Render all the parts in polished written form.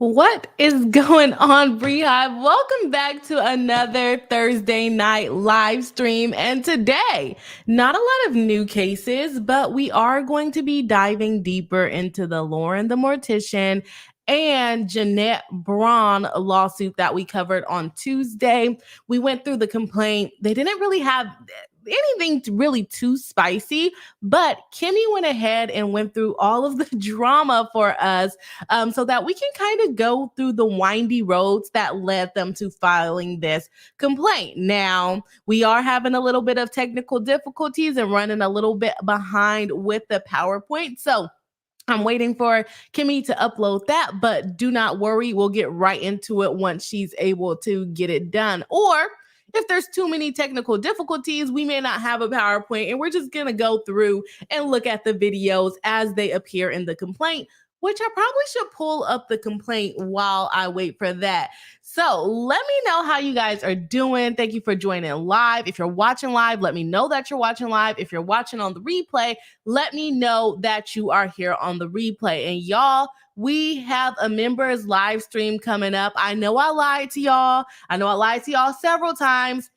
What is going on, Beehive? Welcome back to another Thursday night live stream. And today, not a lot of new cases, but we are going to be diving deeper into the Lauren the Mortician and Jeanette Braun lawsuit that we covered on Tuesday. We went through the complaint. They didn't really have anything really too spicy, but Kimmy went ahead and went through all of the drama for us so that we can kind of go through the windy roads that led them to filing this complaint. Now, we are having a little bit of technical difficulties and running a little bit behind with the PowerPoint. So I'm waiting for Kimmy to upload that, but do not worry. We'll get right into it once she's able to get it done. Or if there's too many technical difficulties, we may not have a PowerPoint and we're just going to go through and look at the videos as they appear in the complaint, which I probably should pull up the complaint while I wait for that. So let me know how you guys are doing. Thank you for joining live. If you're watching live, let me know that you're watching live. If you're watching on the replay, let me know that you are here on the replay. And y'all, we have a members live stream coming up. I know I lied to y'all. I know I lied to y'all several times.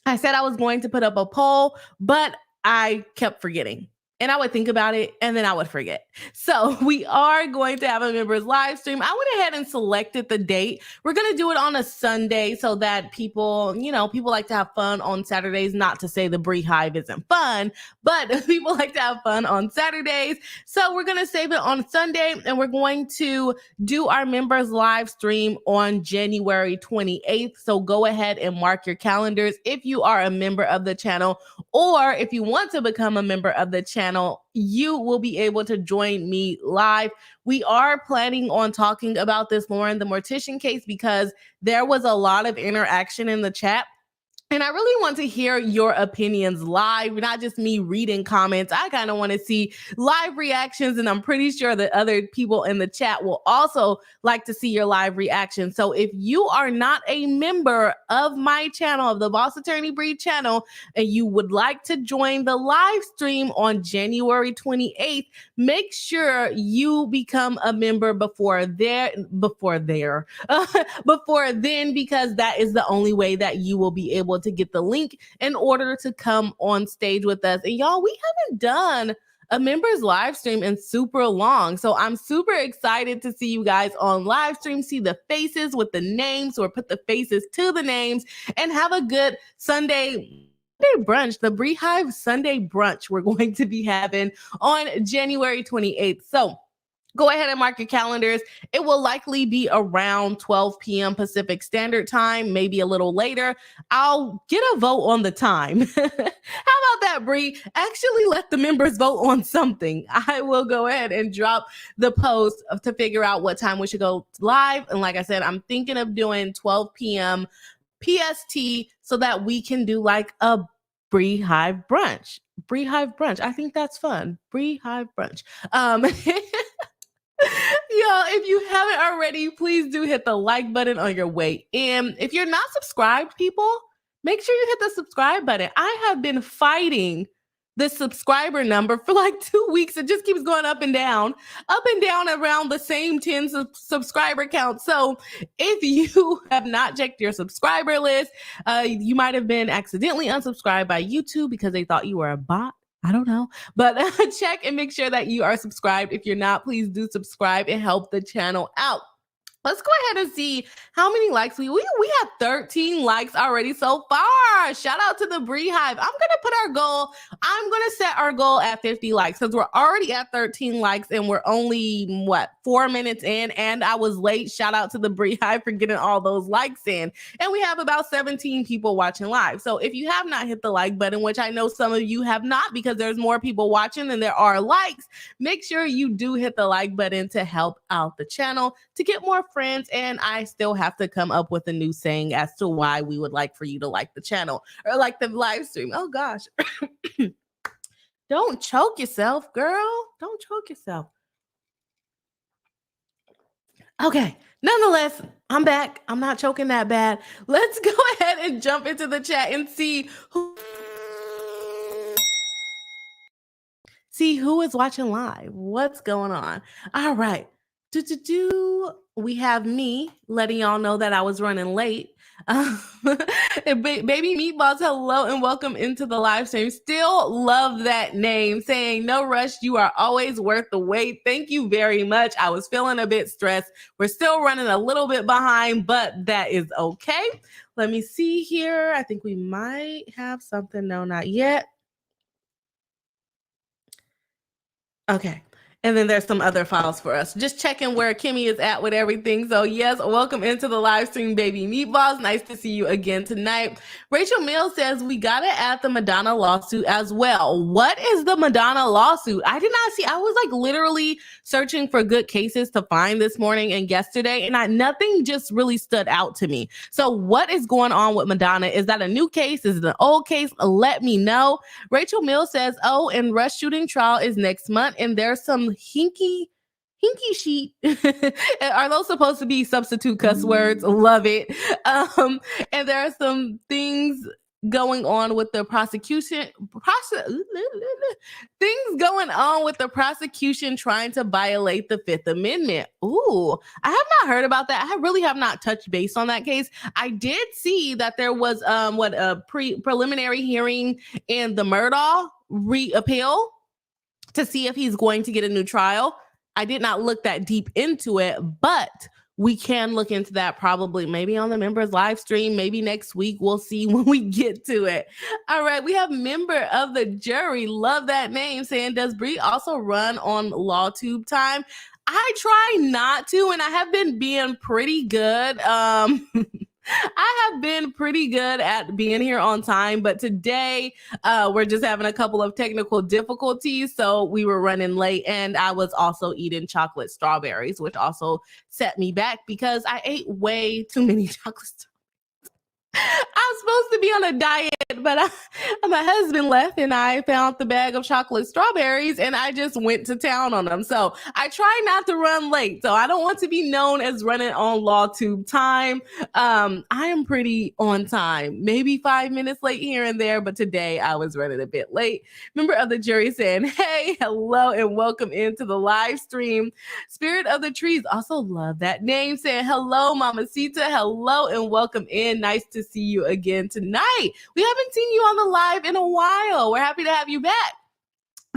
I said I was going to put up a poll, but I kept forgetting. And I would think about it and then I would forget. So we are going to have a members live stream. I went ahead and selected the date. We're going to do it on a Sunday so that people like to have fun on Saturdays. Not to say the Bree Hive isn't fun, but people like to have fun on Saturdays. So we're going to save it on Sunday and we're going to do our members live stream on January 28th. So go ahead and mark your calendars if you are a member of the channel, or if you want to become a member of the channel, you will be able to join me live. We are planning on talking about this Lauren the Mortician case because there was a lot of interaction in the chat. And I really want to hear your opinions live, not just me reading comments. I kind of want to see live reactions, and I'm pretty sure that other people in the chat will also like to see your live reaction. So if you are not a member of my channel, of the Boss Attorney Bree channel, and you would like to join the live stream on January 28th, make sure you become a member before then, because that is the only way that you will be able to get the link in order to come on stage with us. And y'all, we haven't done a members live stream in super long. So I'm super excited to see you guys on live stream, see the faces with the names, or put the faces to the names, and have a good Sunday brunch, the Bree Hive Sunday brunch we're going to be having on January 28th. So go ahead and mark your calendars. It will likely be around 12 p.m. Pacific Standard Time, maybe a little later. I'll get a vote on the time. How about that, Bree? Actually, let the members vote on something. I will go ahead and drop the post to figure out what time we should go live. And like I said, I'm thinking of doing 12 p.m. PST so that we can do like a Bree Hive brunch. Bree Hive brunch. I think that's fun. Bree Hive brunch. Yo, if you haven't already, please do hit the like button on your way in. If you're not subscribed, people, make sure you hit the subscribe button. I have been fighting the subscriber number for like 2 weeks. It just keeps going up and down around the same 10 subscriber count. So if you have not checked your subscriber list, you might have been accidentally unsubscribed by YouTube because they thought you were a bot. I don't know, but check and make sure that you are subscribed. If you're not, please do subscribe and help the channel out. Let's go ahead and see how many likes we have 13 likes already so far. Shout out to the Bree Hive. I'm going to set our goal at 50 likes because we're already at 13 likes and we're only 4 minutes in, and I was late. Shout out to the Bree Hive for getting all those likes in. And we have about 17 people watching live. So if you have not hit the like button, which I know some of you have not because there's more people watching than there are likes, make sure you do hit the like button to help out the channel to get more friends. And I still have to come up with a new saying as to why we would like for you to like the channel or like the live stream. Oh gosh. Don't choke yourself, girl. Don't choke yourself. Okay. Nonetheless, I'm back. I'm not choking that bad. Let's go ahead and jump into the chat and see who is watching live. What's going on? All right. We have me letting y'all know that I was running late. Baby Meatballs, hello and welcome into the live stream. Still love that name, saying no rush, you are always worth the wait. Thank you very much. I was feeling a bit stressed. We're still running a little bit behind, but that is okay. Let me see here. I think we might have something. No, not yet. Okay. And then there's some other files for us. Just checking where Kimmy is at with everything. So yes, welcome into the live stream, Baby Meatballs. Nice to see you again tonight. Rachel Mills says we got to add the Madonna lawsuit as well. What is the Madonna lawsuit? I did not see. I was like literally searching for good cases to find this morning and yesterday, and nothing just really stood out to me. So what is going on with Madonna? Is that a new case? Is it an old case? Let me know. Rachel Mills says, oh, and Rush shooting trial is next month, and there's some hinky sheet. Are those supposed to be substitute cuss words? Love it. And there are some things going on with the prosecution trying to violate the Fifth Amendment. Ooh, I have not heard about that. I really have not touched base on that case. I did see that there was a preliminary hearing in the Murdaugh appeal to see if he's going to get a new trial. I did not look that deep into it, but we can look into that probably maybe on the members live stream, maybe next week. We'll see when we get to it. All right, we have member of the jury. Love that name, saying, does Bree also run on LawTube time? I try not to, and I have been being pretty good. I have been pretty good at being here on time, but today we're just having a couple of technical difficulties, so we were running late, and I was also eating chocolate strawberries, which also set me back because I ate way too many chocolate strawberries. I was supposed to be on a diet, but my husband left and I found the bag of chocolate strawberries and I just went to town on them. So I try not to run late. So I don't want to be known as running on LawTube time. I am pretty on time, maybe 5 minutes late here and there, but today I was running a bit late. Member of the jury saying, hey, hello, and welcome into the live stream. Spirit of the Trees, also love that name, saying, hello, Mamacita, hello, and welcome in. Nice to see you again tonight. We haven't seen you on the live in a while. We're happy to have you back.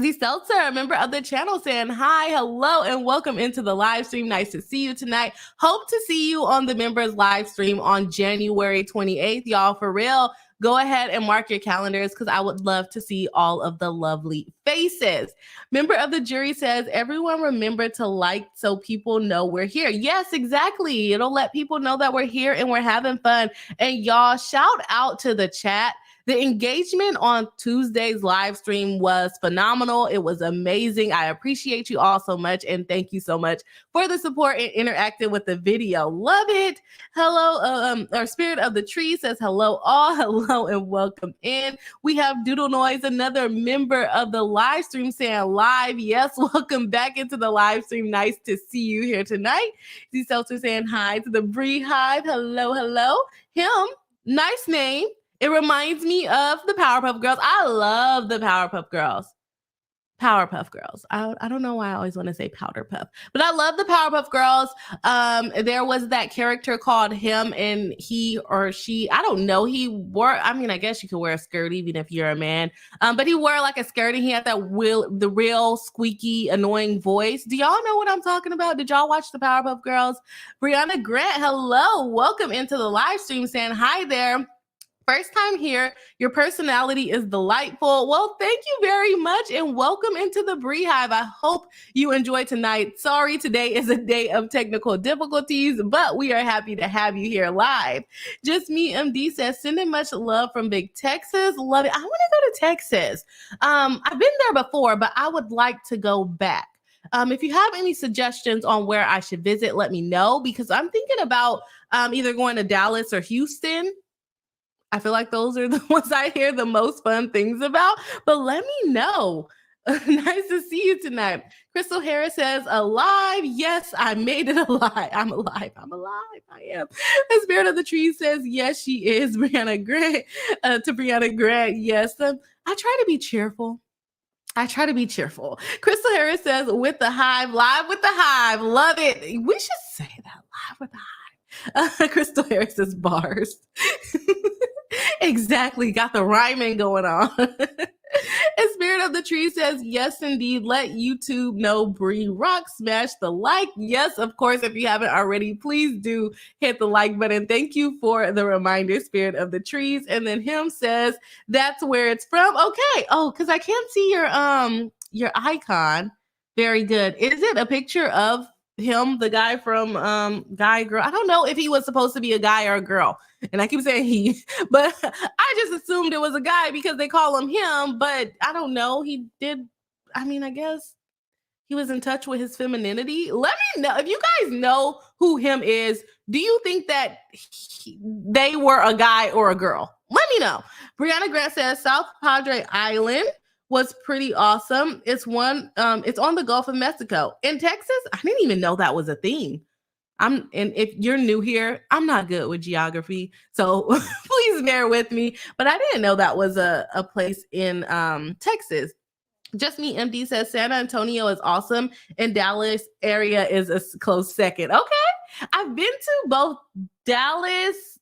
Z Seltzer, a member of the channel, saying hi, hello, and welcome into the live stream. Nice to see you tonight. Hope to see you on the members live stream on January 28th. Y'all, for real, go ahead and mark your calendars because I would love to see all of the lovely faces. Member of the jury says, everyone remember to like so people know we're here. Yes, exactly. It'll let people know that we're here and we're having fun. And y'all, shout out to the chat. The engagement on Tuesday's live stream was phenomenal. It was amazing. I appreciate you all so much. And thank you so much for the support and interacting with the video. Love it. Hello. Our Spirit of the Tree says hello all. Hello and welcome in. We have Doodle Noise, another member of the live stream, saying live. Yes, welcome back into the live stream. Nice to see you here tonight. Z Seltzer saying hi to the Bree Hive. Hello, hello. Him, nice name. It reminds me of the Powerpuff Girls. I love the Powerpuff Girls. Powerpuff Girls. I don't know why I always want to say Powder Puff, but I love the Powerpuff Girls. There was that character called him, and he or she, I don't know, he wore, I mean, I guess you could wear a skirt even if you're a man, but he wore like a skirt and he had that the real squeaky, annoying voice. Do y'all know what I'm talking about? Did y'all watch the Powerpuff Girls? Brianna Grant, hello. Welcome into the live stream, saying hi there. First time here, your personality is delightful. Well, thank you very much and welcome into the Bree Hive. I hope you enjoy tonight. Sorry, today is a day of technical difficulties, but we are happy to have you here live. Just Me MD says, sending much love from Big Texas. Love it. I want to go to Texas. I've been there before, but I would like to go back. If you have any suggestions on where I should visit, let me know because I'm thinking about either going to Dallas or Houston. I feel like those are the ones I hear the most fun things about, but let me know. Nice to see you tonight. Crystal Harris says, alive. Yes, I made it alive. I'm alive. I'm alive. I am. The Spirit of the Tree says, yes, she is. Brianna Grant. To Brianna Grant, yes. I try to be cheerful. I try to be cheerful. Crystal Harris says, with the hive, live with the hive. Love it. We should say that, live with the hive. Crystal Harris says bars. Exactly. Got the rhyming going on. And Spirit of the Tree says, yes, indeed. Let YouTube know Bree rock. Smash the like. Yes, of course. If you haven't already, please do hit the like button. Thank you for the reminder, Spirit of the Trees. And then him says, that's where it's from. Okay. Oh, because I can't see your icon. Very good. Is it a picture of him, the guy from Guy Girl? I don't know if he was supposed to be a guy or a girl. And I keep saying he, but I just assumed it was a guy because they call him, but I don't know. He did. I mean, I guess he was in touch with his femininity. Let me know if you guys know who him is. Do you think that they were a guy or a girl? Let me know. Brianna Grant says South Padre Island was pretty awesome. It's it's on the Gulf of Mexico. In Texas, I didn't even know that was a thing. And if you're new here, I'm not good with geography, so please bear with me. But I didn't know that was a place in Texas. Just Me MD says San Antonio is awesome, and Dallas area is a close second. Okay, I've been to both Dallas.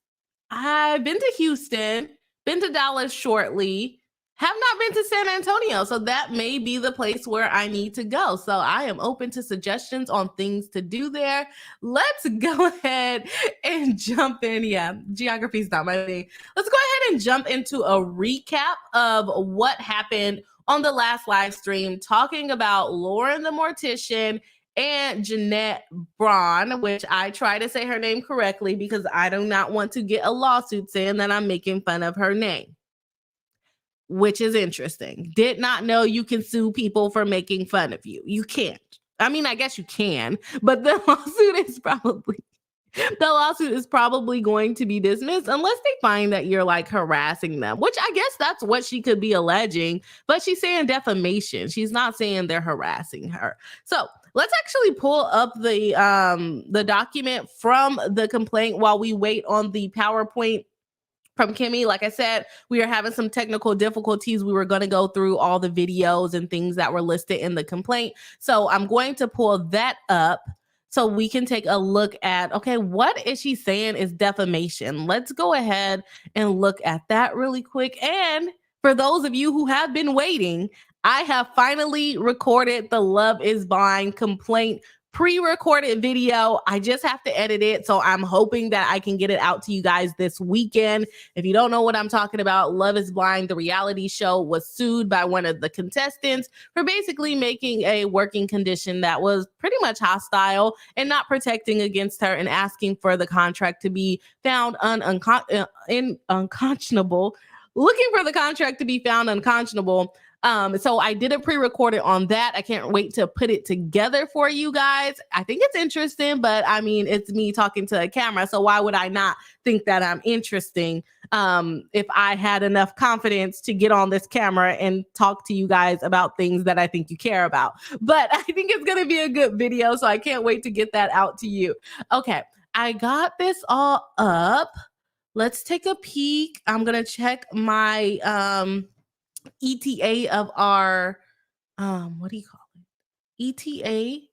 I've been to Houston, been to Dallas shortly. Have not been to San Antonio, so that may be the place where I need to go. So I am open to suggestions on things to do there. Let's go ahead and jump in. Yeah, geography is not my thing. Let's go ahead and jump into a recap of what happened on the last live stream, talking about Lauren the Mortician and Jeanette Braun, which I try to say her name correctly because I do not want to get a lawsuit saying that I'm making fun of her name, which is interesting. Did not know you can sue people for making fun of you. You can't. I mean, I guess you can, but the lawsuit is probably going to be dismissed unless they find that you're like harassing them, which I guess that's what she could be alleging, but she's saying defamation. She's not saying they're harassing her. So let's actually pull up the document from the complaint while we wait on the PowerPoint from Kimmy. Like I said, we are having some technical difficulties. We were going to go through all the videos and things that were listed in the complaint. So I'm going to pull that up so we can take a look at, okay, what is she saying is defamation? Let's go ahead and look at that really quick. And for those of you who have been waiting, I have finally recorded the Love is Blind complaint pre-recorded video. I just have to edit it, so I'm hoping that I can get it out to you guys this weekend. If you don't know what I'm talking about, Love is Blind, the reality show, was sued by one of the contestants for basically making a working condition that was pretty much hostile and not protecting against her, and asking for the contract to be found unconscionable, looking for the contract to be found unconscionable. So I did a pre-recorded on that. I can't wait to put it together for you guys. I think it's interesting, but I mean, it's me talking to a camera, so why would I not think that I'm interesting if I had enough confidence to get on this camera and talk to you guys about things that I think you care about? But I think it's going to be a good video, so I can't wait to get that out to you. Okay, I got this all up. Let's take a peek. I'm going to check my ETA of our what do you call it? ETA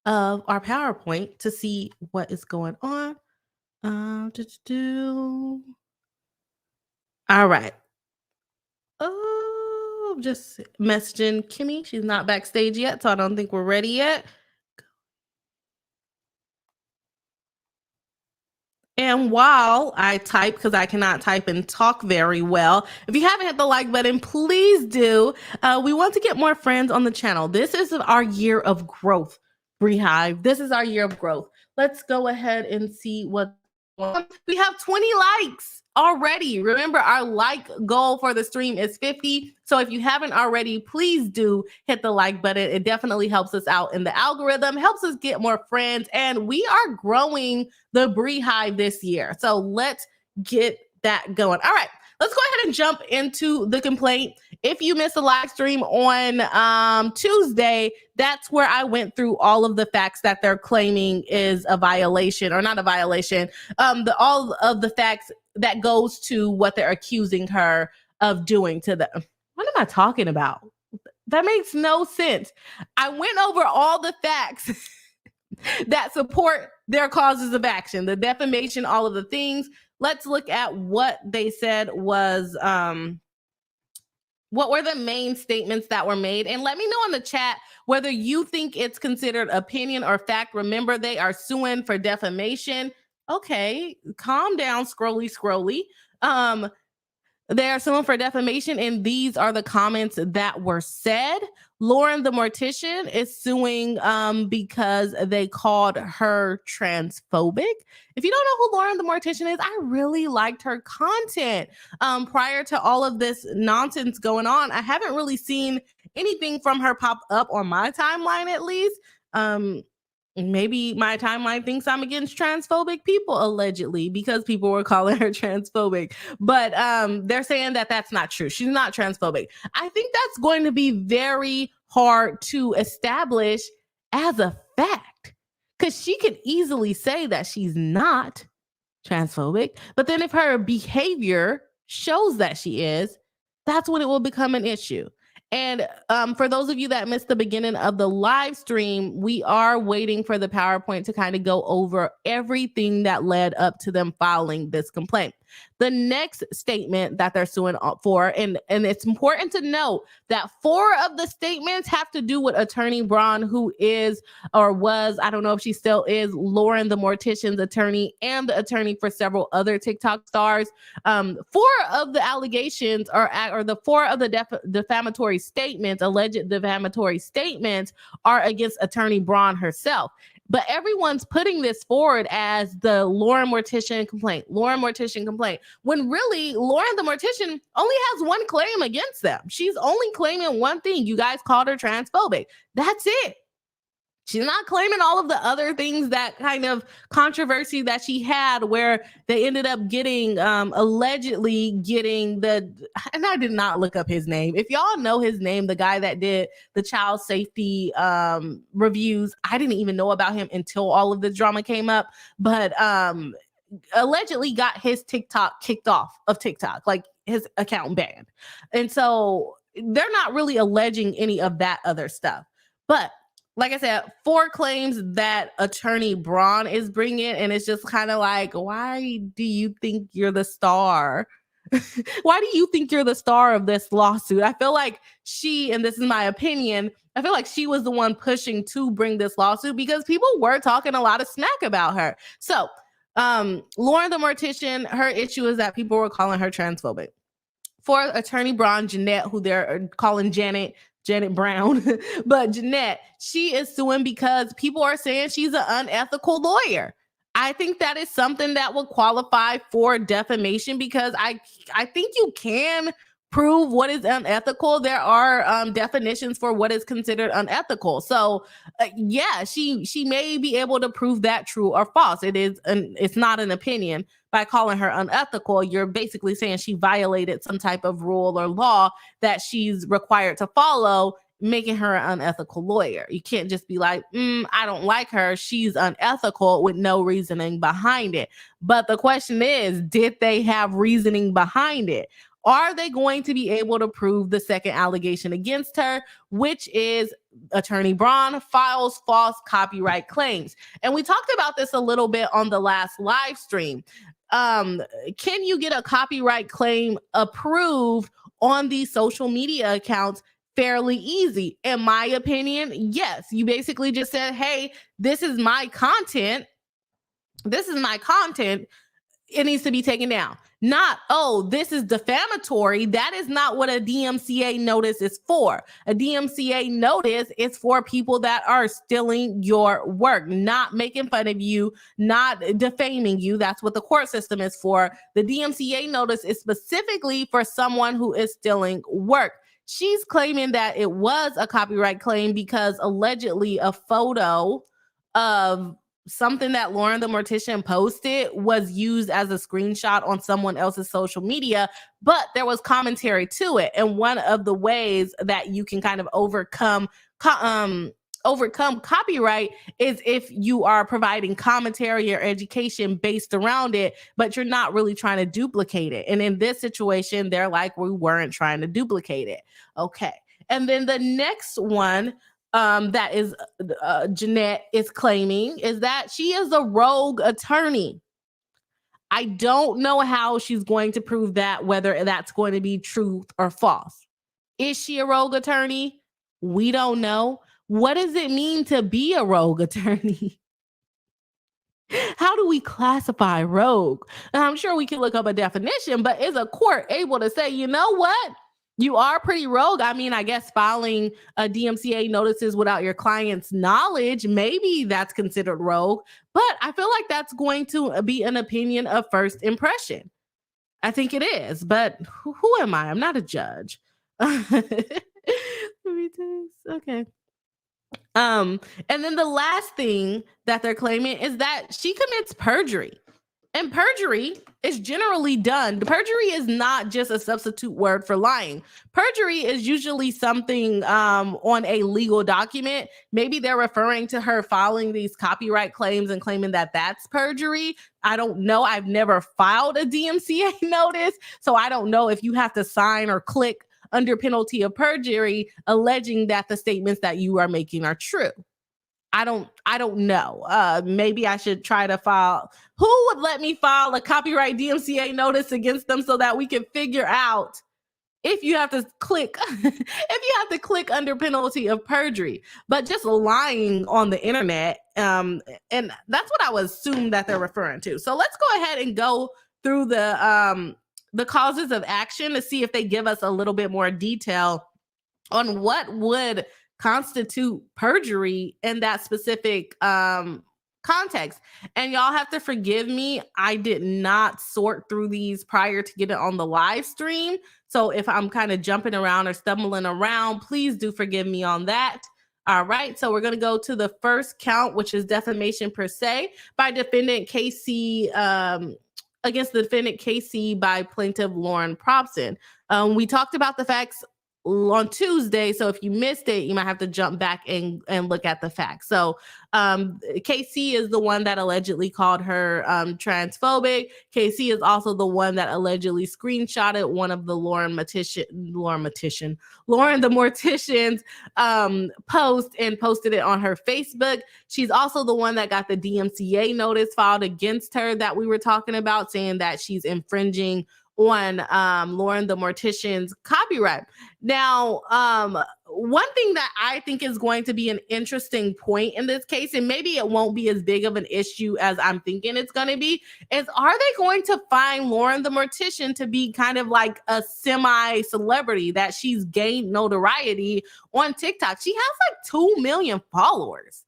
of our PowerPoint to see what is going on. All right. Oh, just messaging Kimmy. She's not backstage yet, so I don't think we're ready yet. And while I type, because I cannot type and talk very well, if you haven't hit the like button, please do. We want to get more friends on the channel. This is our year of growth, Beehive. This is our year of growth. Let's go ahead and see what we have. 20 likes already. Remember, our like goal for the stream is 50. So if you haven't already, please do hit the like button. It definitely helps us out in the algorithm, helps us get more friends, and we are growing the Beehive this year. So let's get that going. All right, let's go ahead and jump into the complaint. If you missed a live stream on Tuesday, that's where I went through all of the facts that they're claiming is a violation, or not a violation, all of the facts that goes to what they're accusing her of doing to them. What am I talking about? That makes no sense. I went over all the facts that support their causes of action, the defamation, all of the things. Let's look at what they said was, what were the main statements that were made? And let me know in the chat whether you think it's considered opinion or fact. Remember, they are suing for defamation. Okay, calm down, scrolly. They are suing for defamation, and these are the comments that were said. Lauren the Mortician is suing because they called her transphobic. If you don't know who Lauren the Mortician is, I really liked her content. Prior to all of this nonsense going on, I haven't really seen anything from her pop up on my timeline, at least. Maybe my timeline thinks I'm against transphobic people, allegedly, because people were calling her transphobic. But they're saying that that's not true. She's not transphobic. I think that's going to be very hard to establish as a fact, because she could easily say that she's not transphobic. But then if her behavior shows that she is, that's when it will become an issue. And for those of you that missed the beginning of the live stream, we are waiting for the PowerPoint to kind of go over everything that led up to them filing this complaint. The next statement that they're suing for, and it's important to note that 4 of the statements have to do with Attorney Braun, who is or was, I don't know if she still is, Lauren the Mortician's attorney and the attorney for several other TikTok stars. 4 of the allegations or the 4 of the defamatory statements, alleged defamatory statements, are against Attorney Braun herself. But everyone's putting this forward as the Lauren Mortician complaint, when really Lauren the Mortician only has one claim against them. She's only claiming one thing. You guys called her transphobic. That's it. She's not claiming all of the other things, that kind of controversy that she had where they ended up getting, allegedly getting and I did not look up his name. If y'all know his name, the guy that did the child safety reviews, I didn't even know about him until all of the drama came up. But allegedly got his TikTok kicked off of TikTok, like his account banned. And so they're not really alleging any of that other stuff. But like I said, 4 claims that Attorney Braun is bringing, and it's just kind of like, why do you think you're the star? Why do you think you're the star of this lawsuit? I feel like she, and this is my opinion, I feel like she was the one pushing to bring this lawsuit because people were talking a lot of smack about her. So Lauren the Mortician, her issue is that people were calling her transphobic. For Attorney Braun, Jeanette, who they're calling Jeanette Braun, but Jeanette, she is suing because people are saying she's an unethical lawyer. I think that is something that will qualify for defamation, because I think you can prove what is unethical. There are definitions for what is considered unethical. So yeah, she may be able to prove that true or false. It's not an opinion. By calling her unethical, you're basically saying she violated some type of rule or law that she's required to follow, making her an unethical lawyer. You can't just be like, I don't like her, she's unethical, with no reasoning behind it. But the question is, did they have reasoning behind it? Are they going to be able to prove the second allegation against her, which is Attorney Braun files false copyright claims? And we talked about this a little bit on the last live stream. Can you get a copyright claim approved on these social media accounts? Fairly easy. In my opinion, yes. You basically just said, hey, this is my content. It needs to be taken down. Not, oh, this is defamatory. That is not what a DMCA notice is for. A DMCA notice is for people that are stealing your work, not making fun of you, not defaming you. That's what the court system is for. The DMCA notice is specifically for someone who is stealing work. She's claiming that it was a copyright claim because allegedly a photo of something that Lauren the Mortician posted was used as a screenshot on someone else's social media, but there was commentary to it. And one of the ways that you can kind of overcome copyright is if you are providing commentary or education based around it, but you're not really trying to duplicate it. And in this situation, they're like, we weren't trying to duplicate it. Okay. And then the next one that is Jeanette is claiming is that she is a rogue attorney. I don't know how she's going to prove that, whether that's going to be truth or false. Is she a rogue attorney? We don't know. What does it mean to be a rogue attorney? How do we classify rogue? And I'm sure we can look up a definition, but is a court able to say, you know what? You are pretty rogue. I mean, I guess filing a DMCA notices without your client's knowledge, maybe that's considered rogue, but I feel like that's going to be an opinion of first impression. I think it is, but who am I? I'm not a judge. Okay. And then the last thing that they're claiming is that she commits perjury. And perjury is generally done. Perjury is not just a substitute word for lying. Perjury is usually something on a legal document. Maybe they're referring to her filing these copyright claims and claiming that that's perjury. I don't know. I've never filed a DMCA notice, so I don't know if you have to sign or click under penalty of perjury alleging that the statements that you are making are true. I don't know. Maybe I should try to file. Who would let me file a copyright DMCA notice against them so that we can figure out if you have to click, under penalty of perjury, but just lying on the internet. And that's what I would assume that they're referring to. So let's go ahead and go through the causes of action to see if they give us a little bit more detail on what would constitute perjury in that specific context. And y'all have to forgive me. I did not sort through these prior to get it on the live stream. So if I'm kind of jumping around or stumbling around, please do forgive me on that. All right, so we're going to go to the first count, which is defamation per se by defendant KC against the defendant KC by plaintiff Lauren Probson. We talked about the facts on Tuesday, so if you missed it, you might have to jump back and look at the facts. So KC is the one that allegedly called her transphobic. KC is also the one that allegedly screenshotted one of the Lauren the Mortician's post and posted it on her Facebook. She's also the one that got the DMCA notice filed against her that we were talking about, saying that she's infringing on Lauren the Mortician's copyright. Now, one thing that I think is going to be an interesting point in this case, and maybe it won't be as big of an issue as I'm thinking it's going to be, is are they going to find Lauren the Mortician to be kind of like a semi-celebrity, that she's gained notoriety on TikTok? She has like 2 million followers.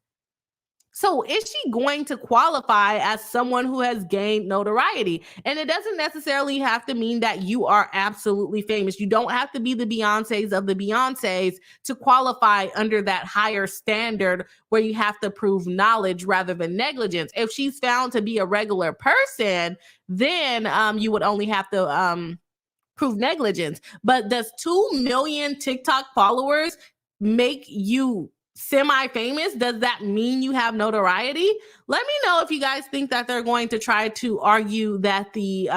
So is she going to qualify as someone who has gained notoriety? And it doesn't necessarily have to mean that you are absolutely famous. You don't have to be the Beyoncés of the Beyoncés to qualify under that higher standard where you have to prove knowledge rather than negligence. If she's found to be a regular person, then you would only have to prove negligence. But does 2 million TikTok followers make you semi-famous? Does that mean you have notoriety? Let me know if you guys think that they're going to try to argue that the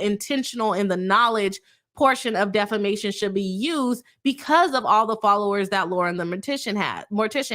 intentional and the knowledge portion of defamation should be used because of all the followers that Lauren the Mortician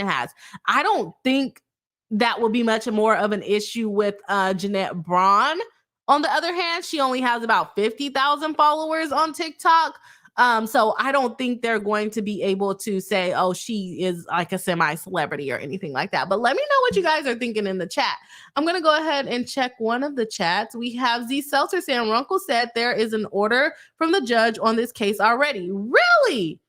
has. I don't think that will be much more of an issue with Jeanette Braun. On the other hand, she only has about 50,000 followers on TikTok. So I don't think they're going to be able to say, oh, she is like a semi-celebrity or anything like that. But let me know what you guys are thinking in the chat. I'm going to go ahead and check one of the chats. We have Z Seltzer saying, Runkle said there is an order from the judge on this case already. Really?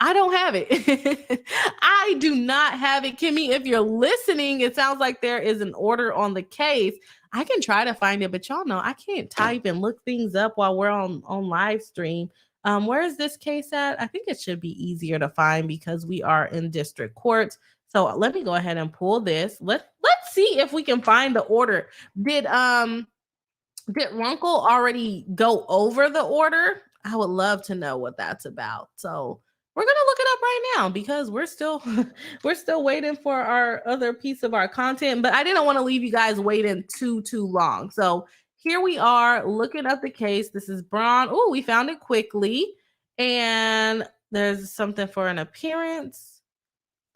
I don't have it. I do not have it. Kimmy, if you're listening, it sounds like there is an order on the case. I can try to find it, but y'all know I can't type and look things up while we're on live stream. Where is this case at? I think it should be easier to find because we are in district courts. So let me go ahead and pull this. Let's see if we can find the order. Did Runkle already go over the order? I would love to know what that's about. So we're gonna look it up right now because we're still waiting for our other piece of our content. But I didn't want to leave you guys waiting too long. So here we are looking up the case. This is Braun. Oh, we found it quickly. And There's something for an appearance.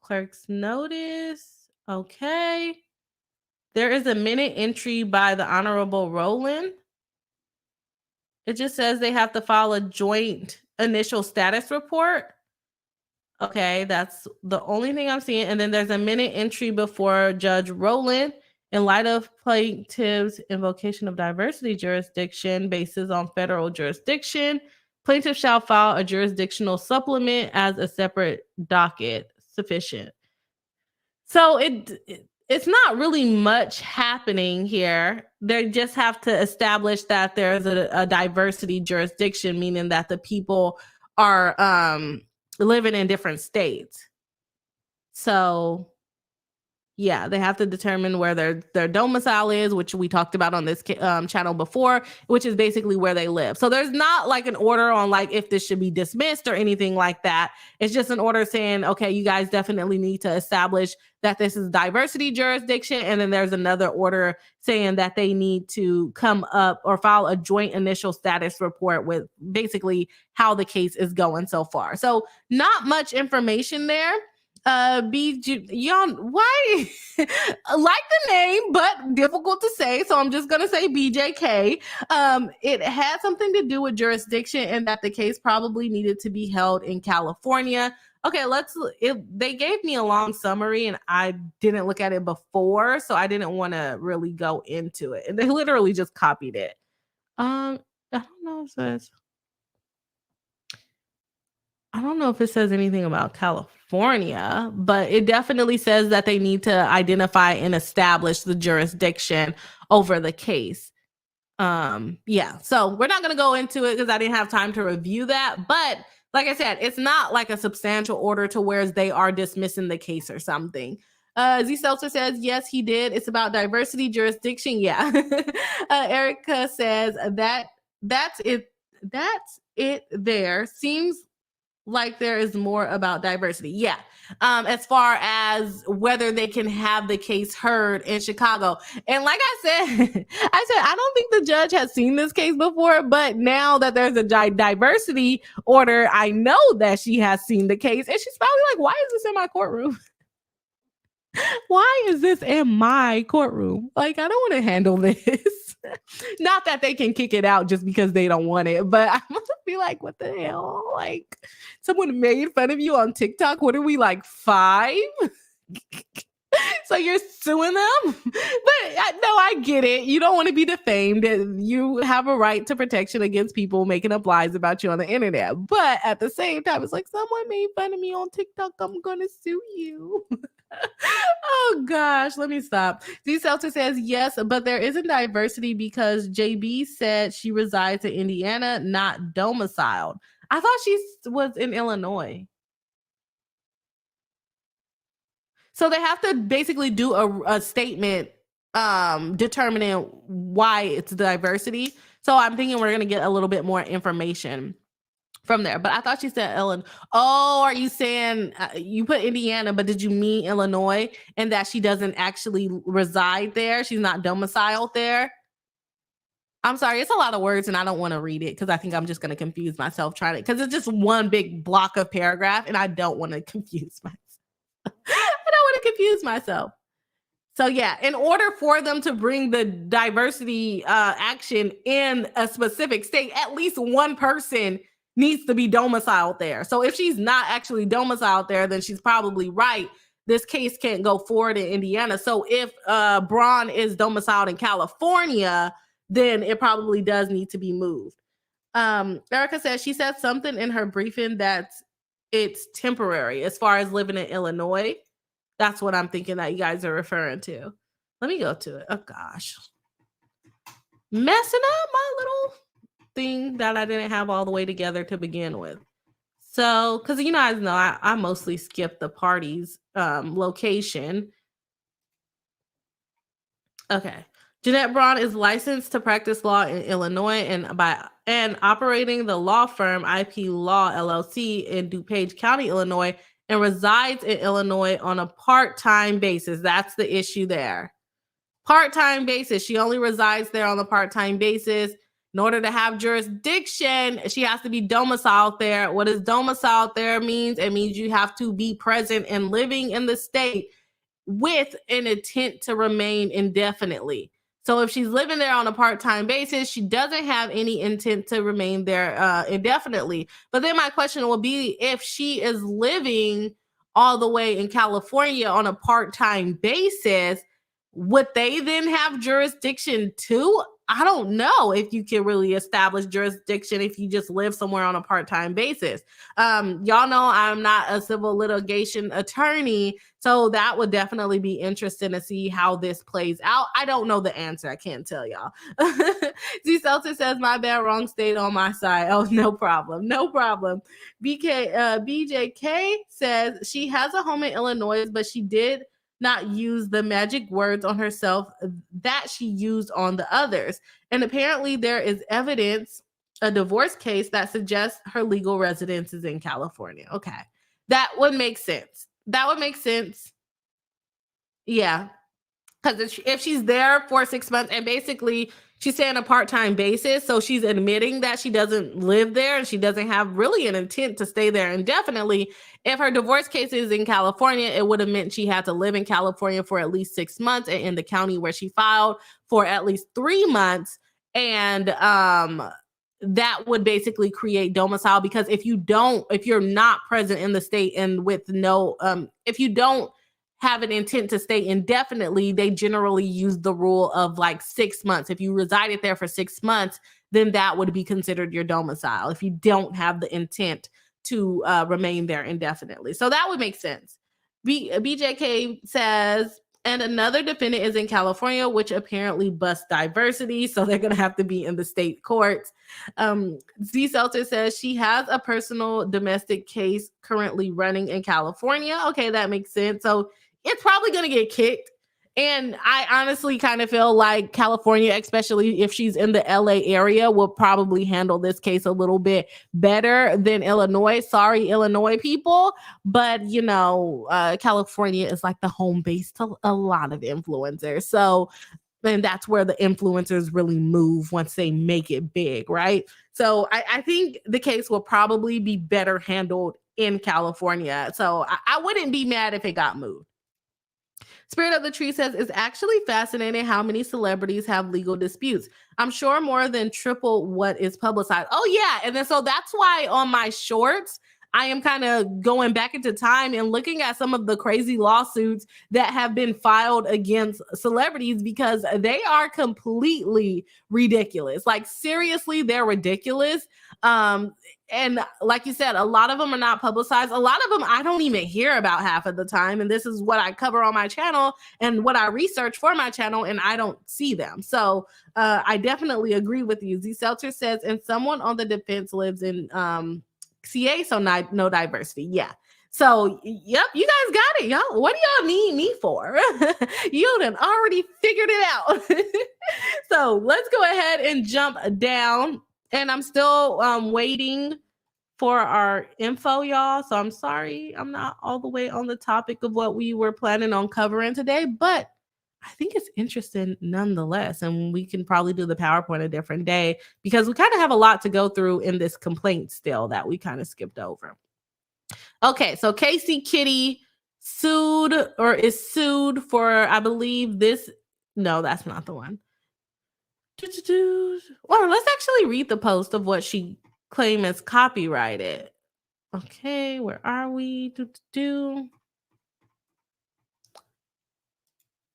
Clerk's notice. Okay. There is a minute entry by the Honorable Roland. It just says they have to file a joint initial status report. Okay, that's the only thing I'm seeing. And then there's a minute entry before Judge Rowland. In light of plaintiff's invocation of diversity jurisdiction basis on federal jurisdiction, plaintiff shall file a jurisdictional supplement as a separate docket sufficient. So it's not really much happening here. They just have to establish that there's a diversity jurisdiction, meaning that the people are living in different states. So yeah, they have to determine where their domicile is, which we talked about on this channel before, which is basically where they live. So there's not like an order on like if this should be dismissed or anything like that. It's just an order saying, okay, you guys definitely need to establish that this is diversity jurisdiction. And then there's another order saying that they need to come up or file a joint initial status report with basically how the case is going so far. So not much information there. Y'all, why like the name but difficult to say, so I'm just gonna say BJK. It had something to do with jurisdiction and that the case probably needed to be held in California. Okay, they gave me a long summary and I didn't look at it before, so I didn't want to really go into it, and they literally just copied it. I don't know if it says anything about California, but it definitely says that they need to identify and establish the jurisdiction over the case. Yeah, so we're not going to go into it because I didn't have time to review that. But like I said, it's not like a substantial order to where they are dismissing the case or something. Z Seltzer says, yes, he did. It's about diversity jurisdiction. Yeah. Erica says that's it. That's it there. Seems like there is more about diversity. Yeah. As far as whether they can have the case heard in Chicago. And like I said, I don't think the judge has seen this case before, but now that there's a diversity order, I know that she has seen the case. And she's probably like, why is this in my courtroom? Why is this in my courtroom? Like, I don't want to handle this. Not that they can kick it out just because they don't want it, but I'm gonna be like, what the hell? Like, someone made fun of you on TikTok. What are we, like 5? So you're suing them? But no, I get it. You don't want to be defamed. You have a right to protection against people making up lies about you on the internet. But at the same time, it's like, someone made fun of me on TikTok. I'm going to sue you. Oh gosh, let me stop. Z Seltzer says yes, but there isn't diversity because JB said she resides in Indiana, not domiciled. I thought she was in Illinois. So they have to basically do a statement determining why it's diversity. So I'm thinking we're going to get a little bit more information from there. But I thought you said Illinois. Oh, are you saying you put Indiana, but did you mean Illinois and that she doesn't actually reside there? She's not domiciled there? I'm sorry, it's a lot of words and I don't want to read it because I think I'm just going to confuse myself trying to, because it's just one big block of paragraph and I don't want to confuse myself. I don't want to confuse myself. So yeah, in order for them to bring the diversity action in a specific state, at least one person needs to be domiciled there. So if she's not actually domiciled there, then she's probably right. This case can't go forward in Indiana. So if Braun is domiciled in California, then it probably does need to be moved. Erica says she said something in her briefing that it's temporary as far as living in Illinois. That's what I'm thinking that you guys are referring to. Let me go to it. Oh gosh. Messing up my little thing that I didn't have all the way together to begin with. So, because you guys know I mostly skip the party's location. Okay. Jeanette Braun is licensed to practice law in Illinois and operating the law firm IP Law LLC in DuPage County, Illinois, and resides in Illinois on a part-time basis. That's the issue there. Part-time basis. She only resides there on a part-time basis. In order to have jurisdiction, she has to be domiciled there. What does domiciled there means? It means you have to be present and living in the state with an intent to remain indefinitely. So if she's living there on a part-time basis, she doesn't have any intent to remain there indefinitely. But then my question will be, if she is living all the way in California on a part-time basis, would they then have jurisdiction too? I don't know if you can really establish jurisdiction if you just live somewhere on a part-time basis. Y'all know I'm not a civil litigation attorney, so that would definitely be interesting to see how this plays out. I don't know the answer. I can't tell y'all. Z Celtic says, my bad, wrong state on my side. Oh, no problem. No problem. BJK says she has a home in Illinois, but she did not use the magic words on herself that she used on the others. And apparently there is evidence, a divorce case that suggests her legal residence is in California. Okay. That would make sense. That would make sense. Yeah. Because if she's there for 6 months and basically she's saying a part-time basis, so she's admitting that she doesn't live there and she doesn't have really an intent to stay there indefinitely. If her divorce case is in California, it would have meant she had to live in California for at least 6 months and in the county where she filed for at least 3 months. And that would basically create domicile, because if you're not present in the state and with no, if you don't have an intent to stay indefinitely, they generally use the rule of like 6 months. If you resided there for 6 months, then that would be considered your domicile if you don't have the intent to remain there indefinitely. So that would make sense. BJK says, and another defendant is in California, which apparently busts diversity, so they're going to have to be in the state courts. Z Seltzer says she has a personal domestic case currently running in California. Okay, that makes sense. So it's probably going to get kicked. And I honestly kind of feel like California, especially if she's in the LA area, will probably handle this case a little bit better than Illinois. Sorry, Illinois people. But, you know, California is like the home base to a lot of influencers. So, and that's where the influencers really move once they make it big, right? So I think the case will probably be better handled in California. So I wouldn't be mad if it got moved. Spirit of the Tree says, it's actually fascinating how many celebrities have legal disputes. I'm sure more than triple what is publicized. Oh, yeah. And then so that's why on my shorts, I am kind of going back into time and looking at some of the crazy lawsuits that have been filed against celebrities, because they are completely ridiculous. Like, seriously, they're ridiculous. And like you said, a lot of them are not publicized. A lot of them I don't even hear about half of the time. And this is what I cover on my channel and what I research for my channel, and I don't see them. So I definitely agree with you. Z Seltzer says, and someone on the defense lives in CA, so no diversity. Yeah. So, yep, you guys got it, y'all. What do y'all need me for? You done already figured it out. So let's go ahead and jump down. And I'm still waiting for our info, y'all. So I'm sorry I'm not all the way on the topic of what we were planning on covering today, but I think it's interesting nonetheless. And we can probably do the PowerPoint a different day, because we kind of have a lot to go through in this complaint still that we kind of skipped over. Okay, so Casey Kitty sued for, I believe this. No, that's not the one. Well, let's actually read the post of what she claimed as copyrighted. Okay, where are we?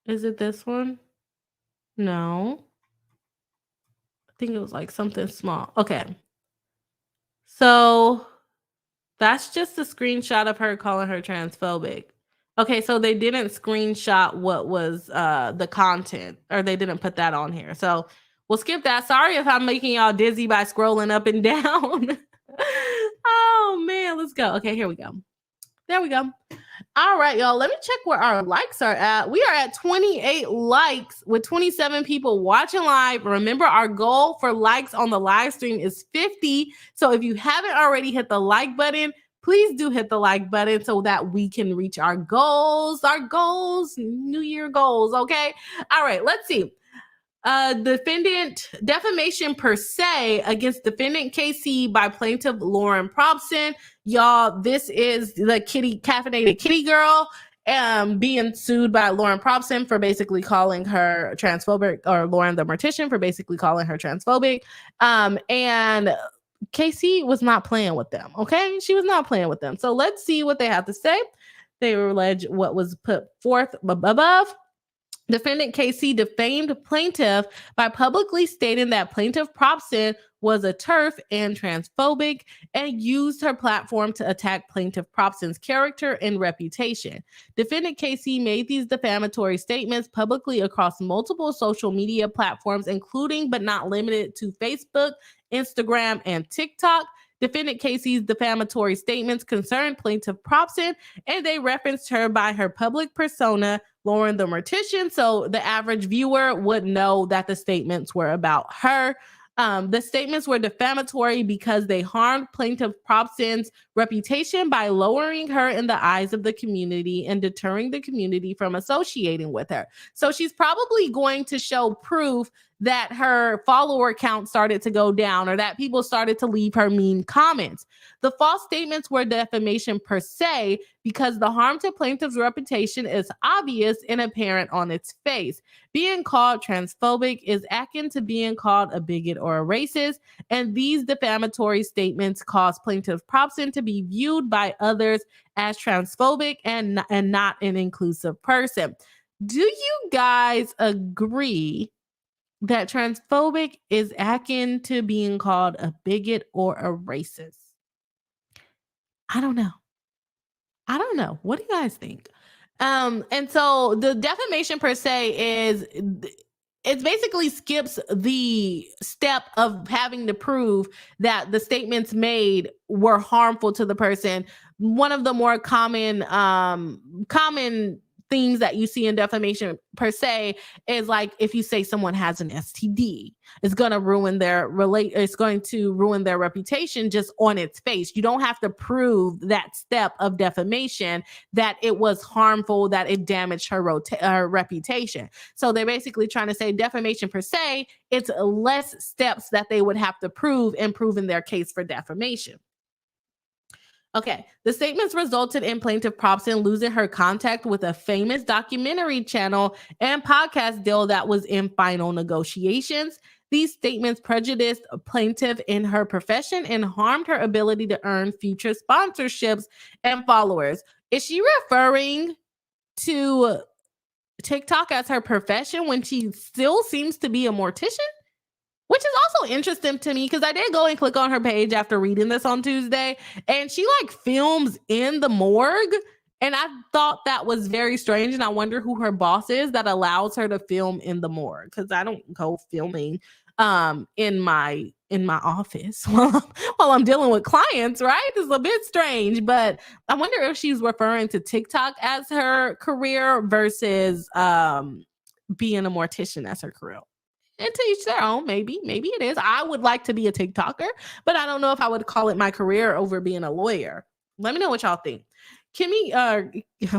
Is it this one? No. I think it was like something small. Okay. So that's just a screenshot of her calling her transphobic. Okay, so they didn't screenshot what was the content, or they didn't put that on here. So we'll skip that. Sorry if I'm making y'all dizzy by scrolling up and down. Oh, man, let's go. Okay, here we go. There we go. All right, y'all. Let me check where our likes are at. We are at 28 likes with 27 people watching live. Remember, our goal for likes on the live stream is 50. So if you haven't already hit the like button, please do hit the like button so that we can reach our goals, New Year goals. Okay. All right. Let's see. Defamation per se against defendant KC by plaintiff Lauren Probson. Y'all, this is the caffeinated kitty girl being sued by Lauren Probson for basically calling her transphobic, or Lauren the Mortician for basically calling her transphobic. And Casey was not playing with them, okay? She was not playing with them. So let's see what they have to say. They allege what was put forth above. Defendant KC defamed plaintiff by publicly stating that plaintiff Probson was a TERF and transphobic, and used her platform to attack plaintiff Probson's character and reputation. Defendant KC made these defamatory statements publicly across multiple social media platforms, including but not limited to Facebook, Instagram, and TikTok. Defendant Casey's defamatory statements concerned plaintiff Probson, and they referenced her by her public persona, Lauren the Mortician, so the average viewer would know that the statements were about her. The statements were defamatory because they harmed plaintiff Probson's reputation by lowering her in the eyes of the community and deterring the community from associating with her. So she's probably going to show proof that her follower count started to go down, or that people started to leave her mean comments. The false statements were defamation per se because the harm to plaintiff's reputation is obvious and apparent on its face. Being called transphobic is akin to being called a bigot or a racist, and these defamatory statements cause plaintiff Probson to be viewed by others as transphobic and not an inclusive person. Do you guys agree that transphobic is akin to being called a bigot or a racist? I don't know. What do you guys think? And so the defamation per se is, it basically skips the step of having to prove that the statements made were harmful to the person. One of the more common themes that you see in defamation per se is like, if you say someone has an STD, it's going to ruin their reputation just on its face. You don't have to prove that step of defamation, that it was harmful, that it damaged her reputation. So they're basically trying to say defamation per se, it's less steps that they would have to prove in proving their case for defamation. Okay, the statements resulted in plaintiff Probson losing her contact with a famous documentary channel and podcast deal that was in final negotiations. These statements prejudiced a plaintiff in her profession and harmed her ability to earn future sponsorships and followers. Is she referring to TikTok as her profession when she still seems to be a mortician? Which is also interesting to me because I did go and click on her page after reading this on Tuesday, and she like films in the morgue. And I thought that was very strange. And I wonder who her boss is that allows her to film in the morgue, because I don't go filming in my office while I'm dealing with clients, right? It's a bit strange, but I wonder if she's referring to TikTok as her career versus being a mortician as her career. And to each their own, maybe it is. I would like to be a TikToker, but I don't know if I would call it my career over being a lawyer. Let me know what y'all think. Kimmy,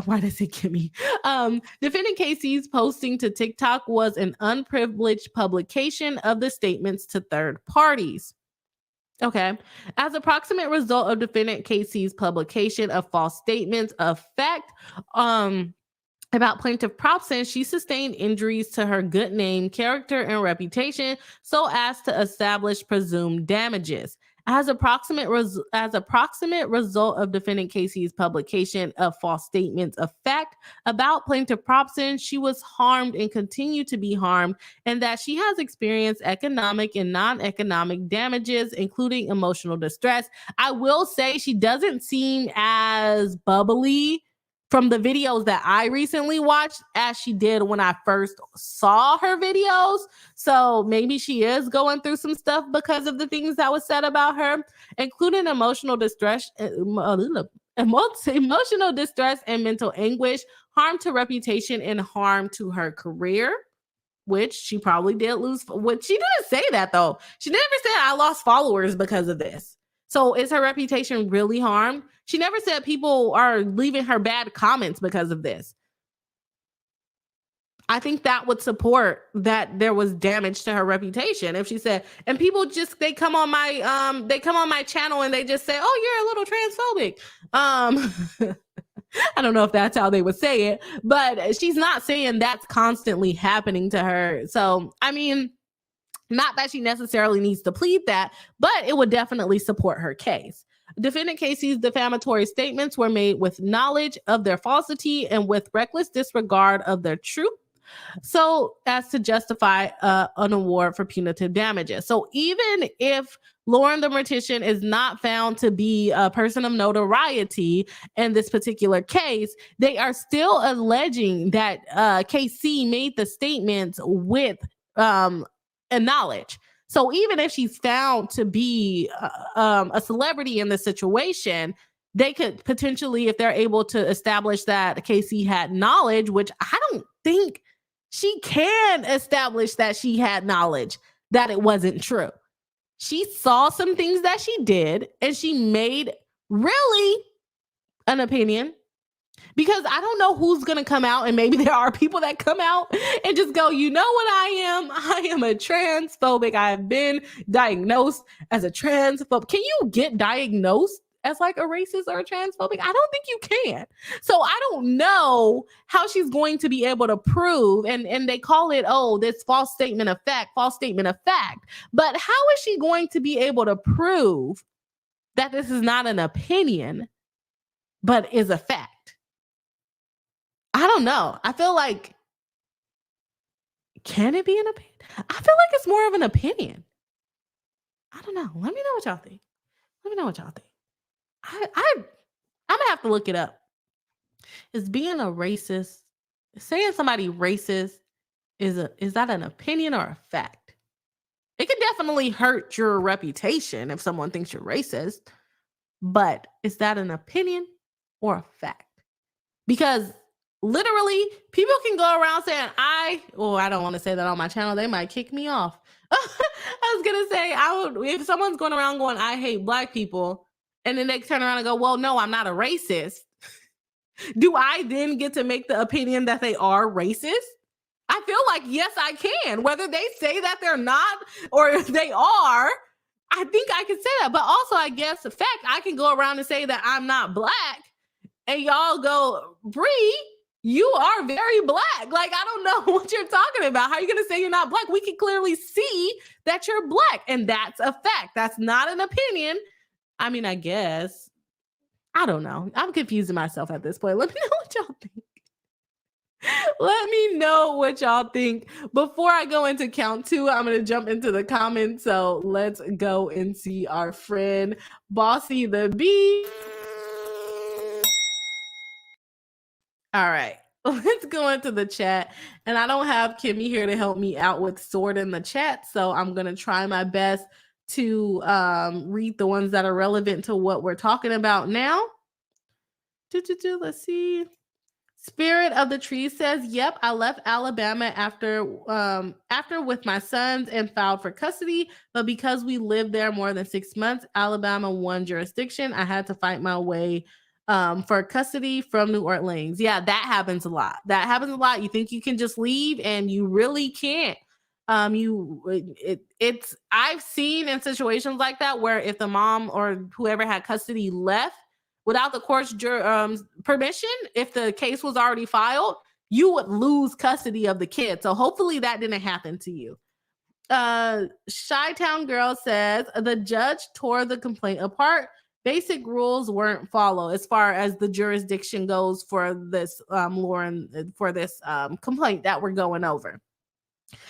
why did I say Kimmy? Defendant Casey's posting to TikTok was an unprivileged publication of the statements to third parties. Okay. As a proximate result of defendant Casey's publication of false statements of fact, about plaintiff Probson, she sustained injuries to her good name, character, and reputation so as to establish presumed damages. As a proximate result of defendant Casey's publication of false statements of fact about plaintiff Probson, she was harmed and continued to be harmed, and that she has experienced economic and non-economic damages, including emotional distress. I will say she doesn't seem as bubbly from the videos that I recently watched as she did when I first saw her videos. So maybe she is going through some stuff because of the things that was said about her, including emotional distress and mental anguish, harm to reputation, and harm to her career, which she probably did lose. Which she didn't say that though. She never said I lost followers because of this. So is her reputation really harmed? She never said people are leaving her bad comments because of this. I think that would support that there was damage to her reputation if she said, and people just they come on my channel and they just say, "Oh, you're a little transphobic." I don't know if that's how they would say it, but she's not saying that's constantly happening to her. So, I mean, not that she necessarily needs to plead that, but it would definitely support her case. Defendant Casey's defamatory statements were made with knowledge of their falsity and with reckless disregard of their truth, so as to justify an award for punitive damages. So even if Lauren the Mortician is not found to be a person of notoriety in this particular case, they are still alleging that KC made the statements with a knowledge. So even if she's found to be a celebrity in the situation, they could potentially, if they're able to establish that KC had knowledge, which I don't think she can establish that she had knowledge that it wasn't true. She saw some things that she did and she made really an opinion, because I don't know who's going to come out, and maybe there are people that come out and just go, you know what I am? I am a transphobic. I have been diagnosed as a transphobic. Can you get diagnosed as like a racist or a transphobic? I don't think you can. So I don't know how she's going to be able to prove, and they call it, this false statement of fact. But how is she going to be able to prove that this is not an opinion, but is a fact? I don't know. I feel like, can it be an opinion? I feel like it's more of an opinion. I don't know. Let me know what y'all think. I'm gonna have to look it up. Is being a racist, saying somebody racist, is that an opinion or a fact? It can definitely hurt your reputation if someone thinks you're racist, but is that an opinion or a fact? Because literally, people can go around saying, I don't want to say that on my channel. They might kick me off. I was going to say, if someone's going around going, I hate Black people, and then they turn around and go, well, no, I'm not a racist. Do I then get to make the opinion that they are racist? I feel like, yes, I can. Whether they say that they're not or if they are, I think I can say that. But also, I guess the fact I can go around and say that I'm not Black, and y'all go, Bree, you are very Black. Like, I don't know what you're talking about. How are you going to say you're not Black? We can clearly see that you're Black, and that's a fact. That's not an opinion. I mean, I guess. I don't know. I'm confusing myself at this point. Let me know what y'all think. Let me know what y'all think. Before I go into count 2, I'm going to jump into the comments. So let's go and see our friend Bossy the Bee. All right, let's go into the chat. And I don't have Kimmy here to help me out with sorting the chat, so I'm going to try my best to read the ones that are relevant to what we're talking about now. Let's see. Spirit of the Tree says, yep, I left Alabama after with my sons and filed for custody, but because we lived there more than 6 months, Alabama won jurisdiction. I had to fight my way for custody from New Orleans. Yeah, that happens a lot. You think you can just leave, and you really can't. I've seen in situations like that where if the mom or whoever had custody left without the court's permission, if the case was already filed, you would lose custody of the kid. So hopefully that didn't happen to you. Chi-Town Girl says, the judge tore the complaint apart. Basic rules weren't followed as far as the jurisdiction goes for this, Lauren, for this complaint that we're going over.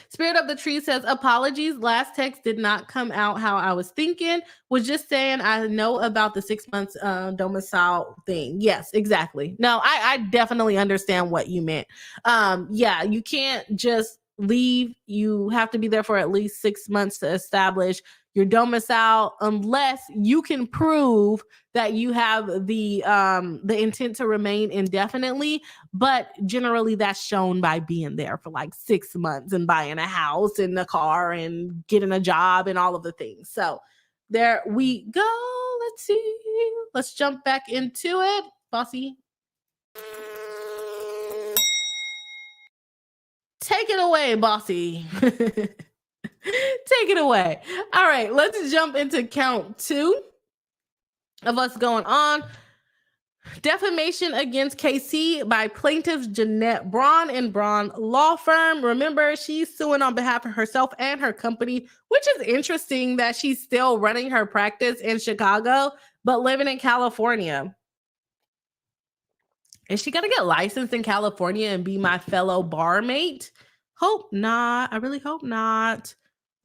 Spirit of the Tree says, apologies, last text did not come out how I was thinking. Was just saying I know about the 6 months domicile thing. Yes, exactly. No, I definitely understand what you meant. Yeah, you can't just leave. You have to be there for at least 6 months to establish your domicile, unless you can prove that you have the intent to remain indefinitely. But generally that's shown by being there for like 6 months and buying a house and a car and getting a job and all of the things. So there we go. Let's see. Let's jump back into it. Bossy. Take it away, bossy. Take it away. All right, let's jump into count 2 of what's going on. Defamation against KC by plaintiffs Jeanette Braun and Braun Law Firm. Remember, she's suing on behalf of herself and her company, which is interesting that she's still running her practice in Chicago, but living in California. Is she going to get licensed in California and be my fellow barmate? Hope not. I really hope not.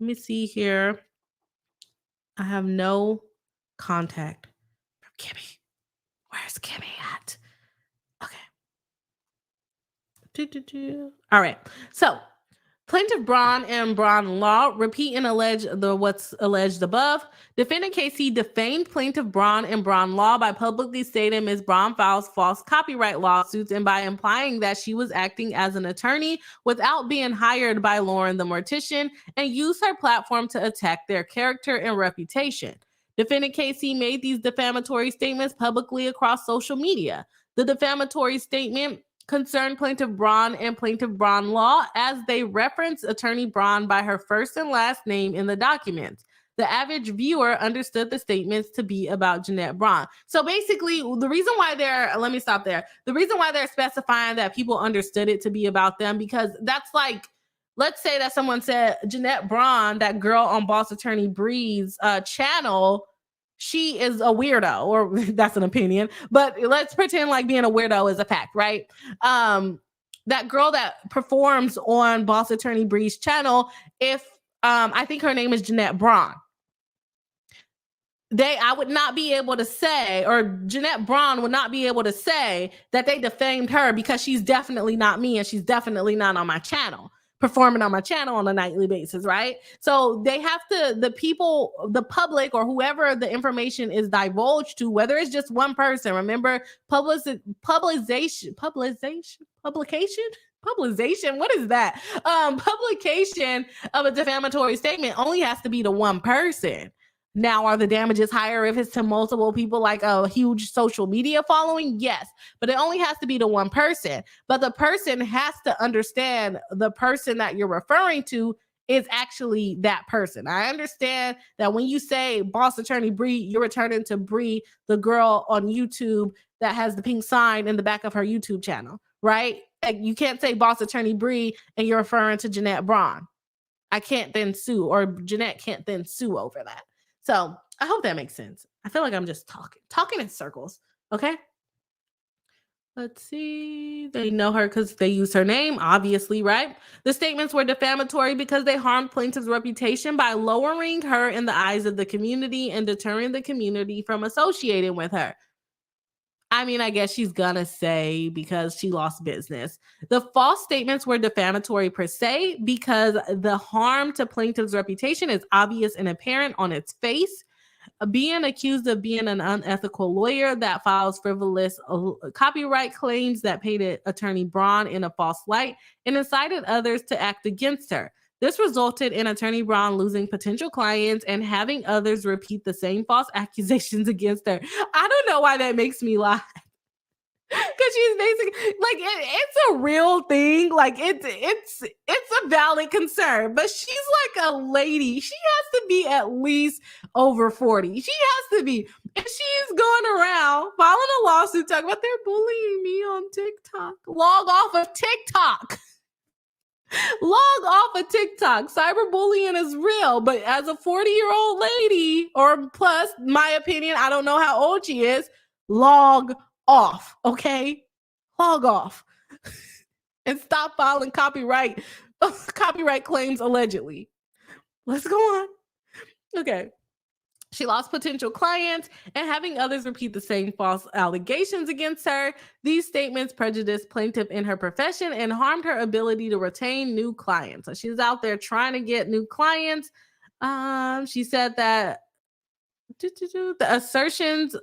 Let me see here. I have no contact from Kimmy. Where's Kimmy at? Okay. All right. So plaintiff Braun and Braun Law repeat and allege what's alleged above. Defendant KC defamed plaintiff Braun and Braun Law by publicly stating Ms. Braun files false copyright lawsuits and by implying that she was acting as an attorney without being hired by Lauren the Mortician and used her platform to attack their character and reputation. Defendant KC made these defamatory statements publicly across social media. The defamatory statement concerned plaintiff Braun and plaintiff Braun Law as they reference attorney Braun by her first and last name in the documents. The average viewer understood the statements to be about Jeanette Braun. So basically, the reason why let me stop there. The reason why they're specifying that people understood it to be about them, because that's like, let's say that someone said Jeanette Braun, that girl on Boss Attorney Bree's channel, she is a weirdo, or that's an opinion, but let's pretend like being a weirdo is a fact, right? That girl that performs on Boss Attorney Bree's channel, if I think her name is Jeanette Braun, I would not be able to say, or Jeanette Braun would not be able to say that they defamed her because she's definitely not me and she's definitely not on my channel, performing on my channel on a nightly basis, right? So they have to, the people, the public, or whoever the information is divulged to, whether it's just one person, remember, publication, what is that? Publication of a defamatory statement only has to be to one person. Now, are the damages higher if it's to multiple people, like a huge social media following? Yes, but it only has to be to one person. But the person has to understand the person that you're referring to is actually that person. I understand that when you say Boss Attorney Bree, you're returning to Bree, the girl on YouTube that has the pink sign in the back of her YouTube channel, right? Like, you can't say Boss Attorney Bree and you're referring to Jeanette Braun. I can't then sue, or Jeanette can't then sue over that. So I hope that makes sense. I feel like I'm just talking in circles. Okay. Let's see. They know her because they use her name, obviously, right? The statements were defamatory because they harmed plaintiff's reputation by lowering her in the eyes of the community and deterring the community from associating with her. I mean, I guess she's gonna say because she lost business. The false statements were defamatory per se because the harm to plaintiff's reputation is obvious and apparent on its face. Being accused of being an unethical lawyer that files frivolous copyright claims that painted attorney Braun in a false light and incited others to act against her. This resulted in attorney Braun losing potential clients and having others repeat the same false accusations against her. I don't know why that makes me laugh. Because she's basically like, it's a real thing. Like, it's a valid concern, but she's like a lady. She has to be at least over 40. She has to be. And she's going around filing a lawsuit talking about they're bullying me on TikTok. Log off of TikTok. Log off of TikTok. Cyberbullying is real, but as a 40-year-old lady, or plus, my opinion, I don't know how old she is, log off, okay? Log off. And stop filing copyright claims allegedly. Let's go on. Okay. She lost potential clients and having others repeat the same false allegations against her. These statements prejudiced plaintiff in her profession and harmed her ability to retain new clients. So she's out there trying to get new clients. She said that the assertions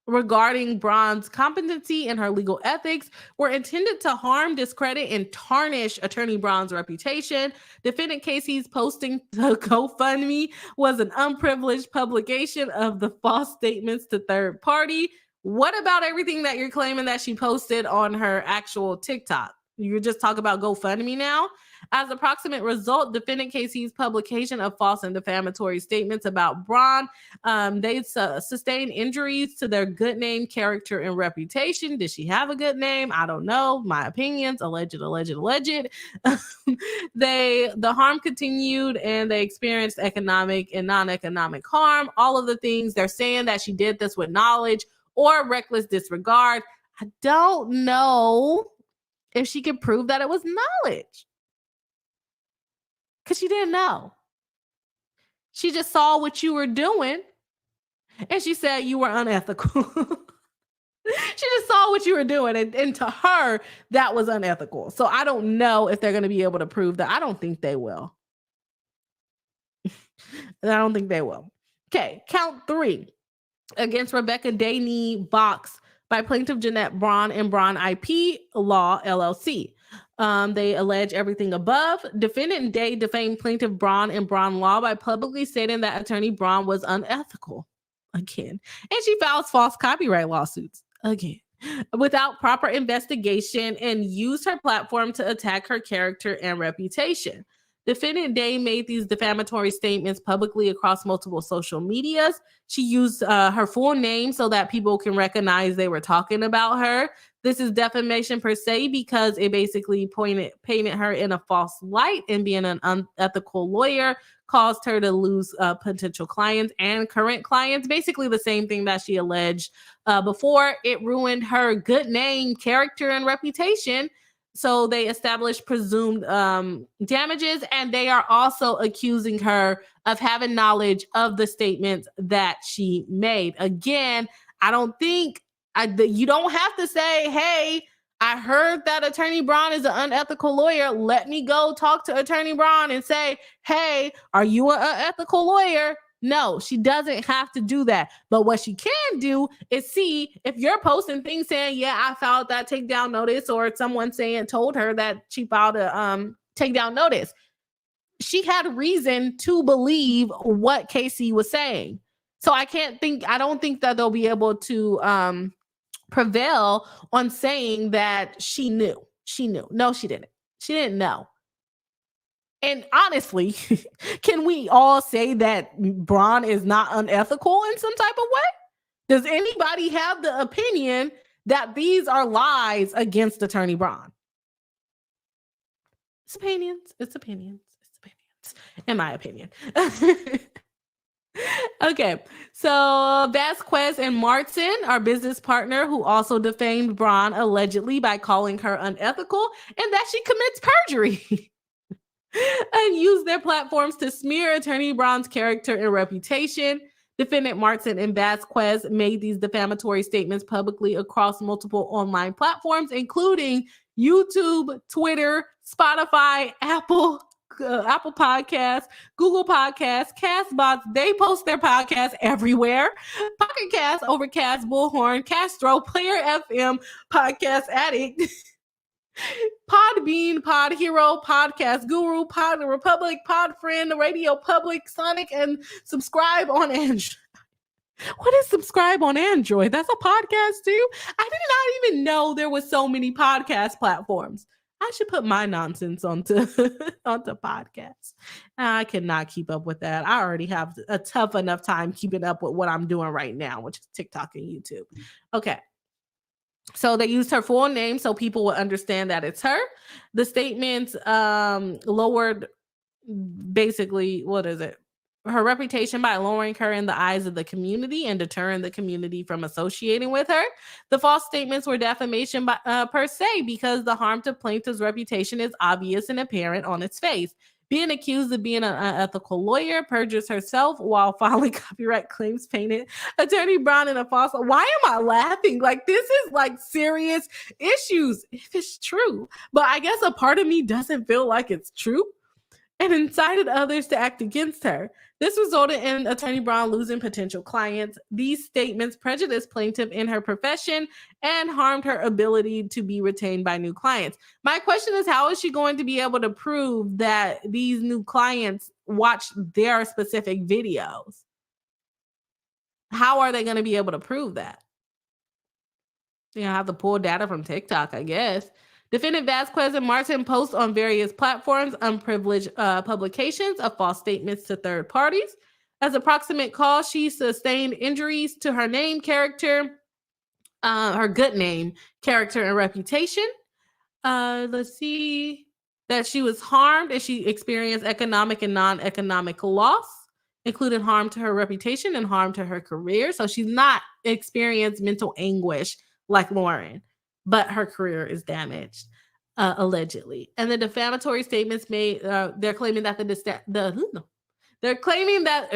regarding Braun's competency and her legal ethics were intended to harm, discredit, and tarnish attorney Braun's reputation. Defendant Casey's posting to GoFundMe was an unprivileged publication of the false statements to third party. What about everything that you're claiming that she posted on her actual TikTok? You just talk about GoFundMe now. As a proximate result, defendant Casey's publication of false and defamatory statements about Braun, they sustained injuries to their good name, character, and reputation. Did she have a good name? I don't know. My opinions, alleged. The harm continued, and they experienced economic and non-economic harm. All of the things they're saying that she did this with knowledge or reckless disregard. I don't know if she could prove that it was knowledge, because she didn't know. She just saw what you were doing and she said you were unethical. She just saw what you were doing, and to her, that was unethical. So I don't know if they're going to be able to prove that. I don't think they will. Okay, count 3 against Rebecca Daney Box by plaintiff Jeanette Braun and Braun IP Law, LLC. They allege everything above. Defendant Day defamed plaintiff Braun and Braun Law by publicly stating that attorney Braun was unethical, again. And she files false copyright lawsuits, again, without proper investigation, and used her platform to attack her character and reputation. Defendant Day made these defamatory statements publicly across multiple social medias. She used her full name so that people can recognize they were talking about her. This is defamation per se because it basically painted her in a false light, and being an unethical lawyer caused her to lose potential clients and current clients. Basically the same thing that she alleged before. It ruined her good name, character, and reputation. So they established presumed damages, and they are also accusing her of having knowledge of the statements that she made. Again, I don't think you don't have to say, hey, I heard that attorney Braun is an unethical lawyer. Let me go talk to attorney Braun and say, hey, are you an unethical lawyer? No, she doesn't have to do that. But what she can do is see if you're posting things saying, yeah, I filed that takedown notice, or someone told her that she filed a takedown notice. She had reason to believe what Casey was saying. So I don't think that they'll be able to prevail on saying that she knew. No, she didn't. She didn't know. And honestly, can we all say that Braun is not unethical in some type of way? Does anybody have the opinion that these are lies against attorney Braun? It's opinions, in my opinion. Okay, so Vasquez and Martin, our business partner, who also defamed Braun allegedly by calling her unethical and that she commits perjury. And use their platforms to smear attorney Braun's character and reputation. Defendant Martin and Vasquez made these defamatory statements publicly across multiple online platforms, including YouTube, Twitter, Spotify, Apple Podcasts, Google Podcasts, Castbox. They post their podcasts everywhere. Pocket Cast, Overcast, Bullhorn, Castro, Player FM, Podcast Addict, Podbean, Pod Hero, Podcast Guru, Pod Republic, Podfriend, Radio Public, Sonic, and subscribe on Android. What is subscribe on Android? That's a podcast too? I did not even know there was so many podcast platforms. I should put my nonsense onto podcasts. I cannot keep up with that. I already have a tough enough time keeping up with what I'm doing right now, which is TikTok and YouTube. Okay. So they used her full name so people would understand that it's her. The statements lowered basically, her reputation by lowering her in the eyes of the community and deterring the community from associating with her. The false statements were defamation per se because the harm to plaintiff's reputation is obvious and apparent on its face. Being accused of being an unethical lawyer, perjures herself while filing copyright claims, painted attorney Braun in a false. Why am I laughing? Like, this is like serious issues if it's true. But I guess a part of me doesn't feel like it's true, and incited others to act against her. This resulted in attorney Braun losing potential clients. These statements prejudiced plaintiff in her profession and harmed her ability to be retained by new clients. My question is, how is she going to be able to prove that these new clients watched their specific videos? How are they going to be able to prove that? You know, have to pull data from TikTok, I guess. Defendant Vasquez and Martin post on various platforms unprivileged publications of false statements to third parties. As a proximate cause, she sustained injuries to her name, character, her good name, character, and reputation. Let's see, that she was harmed and she experienced economic and non-economic loss, including harm to her reputation and harm to her career. So she's not experienced mental anguish like Lauren, but her career is damaged, allegedly. And the defamatory statements made, they're claiming that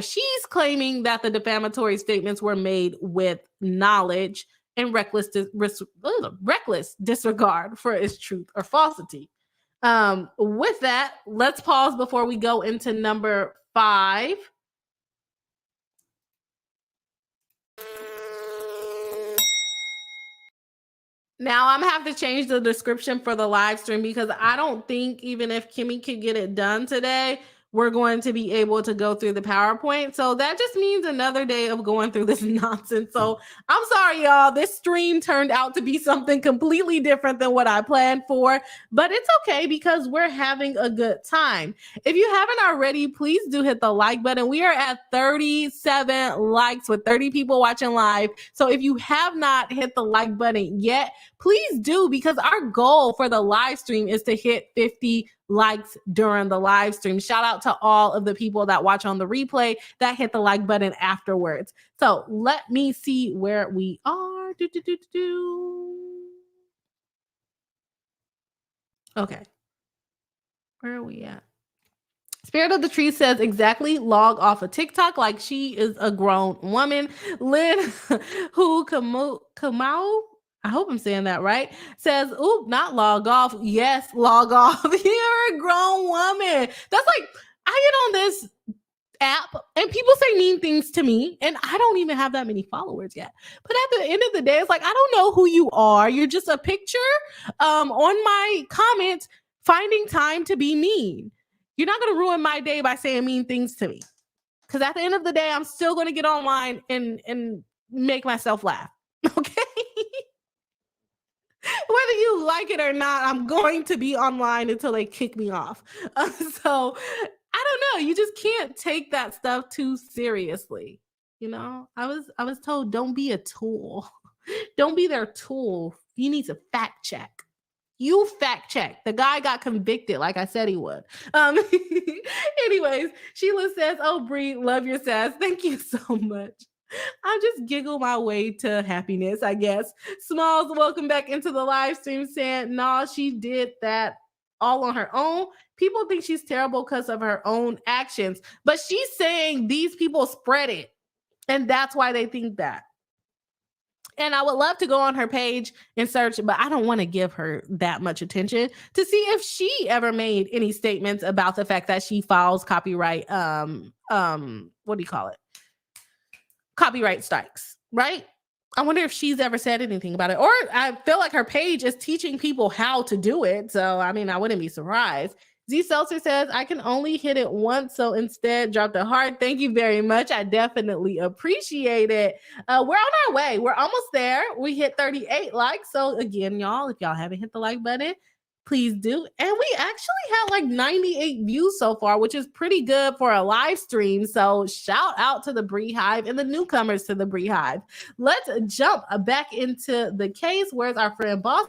she's claiming that the defamatory statements were made with knowledge and reckless disregard for its truth or falsity. With that, let's pause before we go into number 5. Now I'm gonna have to change the description for the live stream because I don't think even if Kimmy could get it done today, we're going to be able to go through the PowerPoint. So that just means another day of going through this nonsense. So I'm sorry, y'all. This stream turned out to be something completely different than what I planned for, but it's okay because we're having a good time. If you haven't already, please do hit the like button. We are at 37 likes with 30 people watching live. So if you have not hit the like button yet, please do, because our goal for the live stream is to hit 50 likes during the live stream. Shout out to all of the people that watch on the replay that hit the like button afterwards. So let me see where we are. Okay. Where are we at? Spirit of the Tree says exactly, log off of TikTok like she is a grown woman. Lynn who Kamau, I hope I'm saying that right, says, "Ooh, not log off. Yes, log off. You're a grown woman." That's like, I get on this app and people say mean things to me and I don't even have that many followers yet. But at the end of the day, it's like, I don't know who you are. You're just a picture on my comment finding time to be mean. You're not going to ruin my day by saying mean things to me. Because at the end of the day, I'm still going to get online and make myself laugh. Okay? Whether you like it or not, I'm going to be online until they kick me off. So I don't know. You just can't take that stuff too seriously. You know, I was told don't be a tool. Don't be their tool. You need to fact check. You fact check. The guy got convicted like I said he would. Anyways, Sheila says, "Oh, Bree, love your sass." Thank you so much. I just giggle my way to happiness, I guess. Smalls, welcome back into the live stream, saying, "Nah, she did that all on her own. People think she's terrible because of her own actions, but she's saying these people spread it, and that's why they think that." And I would love to go on her page and search, but I don't want to give her that much attention to see if she ever made any statements about the fact that she files copyright, what do you call it? Copyright strikes, right? I wonder if she's ever said anything about it. Or I feel like her page is teaching people how to do it. So, I mean, I wouldn't be surprised. Z Seltzer says, "I can only hit it once, so instead drop the heart." Thank you very much. I definitely appreciate it. We're on our way. We're almost there. We hit 38 likes. So again, y'all, if y'all haven't hit the like button, please do. And we actually had like 98 views so far, which is pretty good for a live stream. So shout out to the Bree Hive and the newcomers to the Bree Hive. Let's jump back into the case. Where's our friend Boss?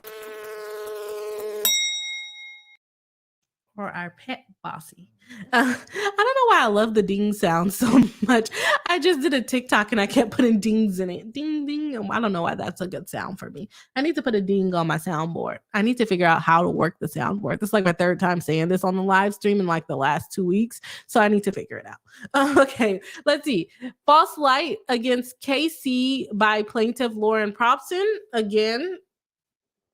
Or our pet Bossy. I don't know why I love the ding sound so much. I just did a TikTok and I kept putting dings in it. Ding, ding. I don't know why that's a good sound for me. I need to put a ding on my soundboard. I need to figure out how to work the soundboard. It's like my third time saying this on the live stream in like the last 2 weeks. So I need to figure it out. Okay, let's see. False light against KC by plaintiff Lauren Propson. Again,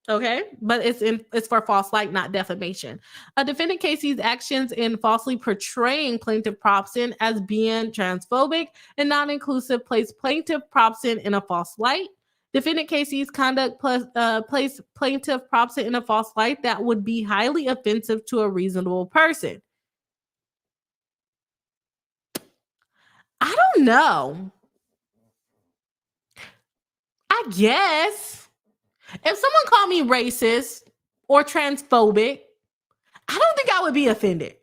okay, but it's for false light, not defamation. A defendant Casey's actions in falsely portraying plaintiff Propson as being transphobic and non-inclusive placed plaintiff Propson in a false light. Defendant Casey's conduct placed plaintiff Propson in a false light that would be highly offensive to a reasonable person. I don't know. I guess. If someone called me racist or transphobic, I don't think I would be offended.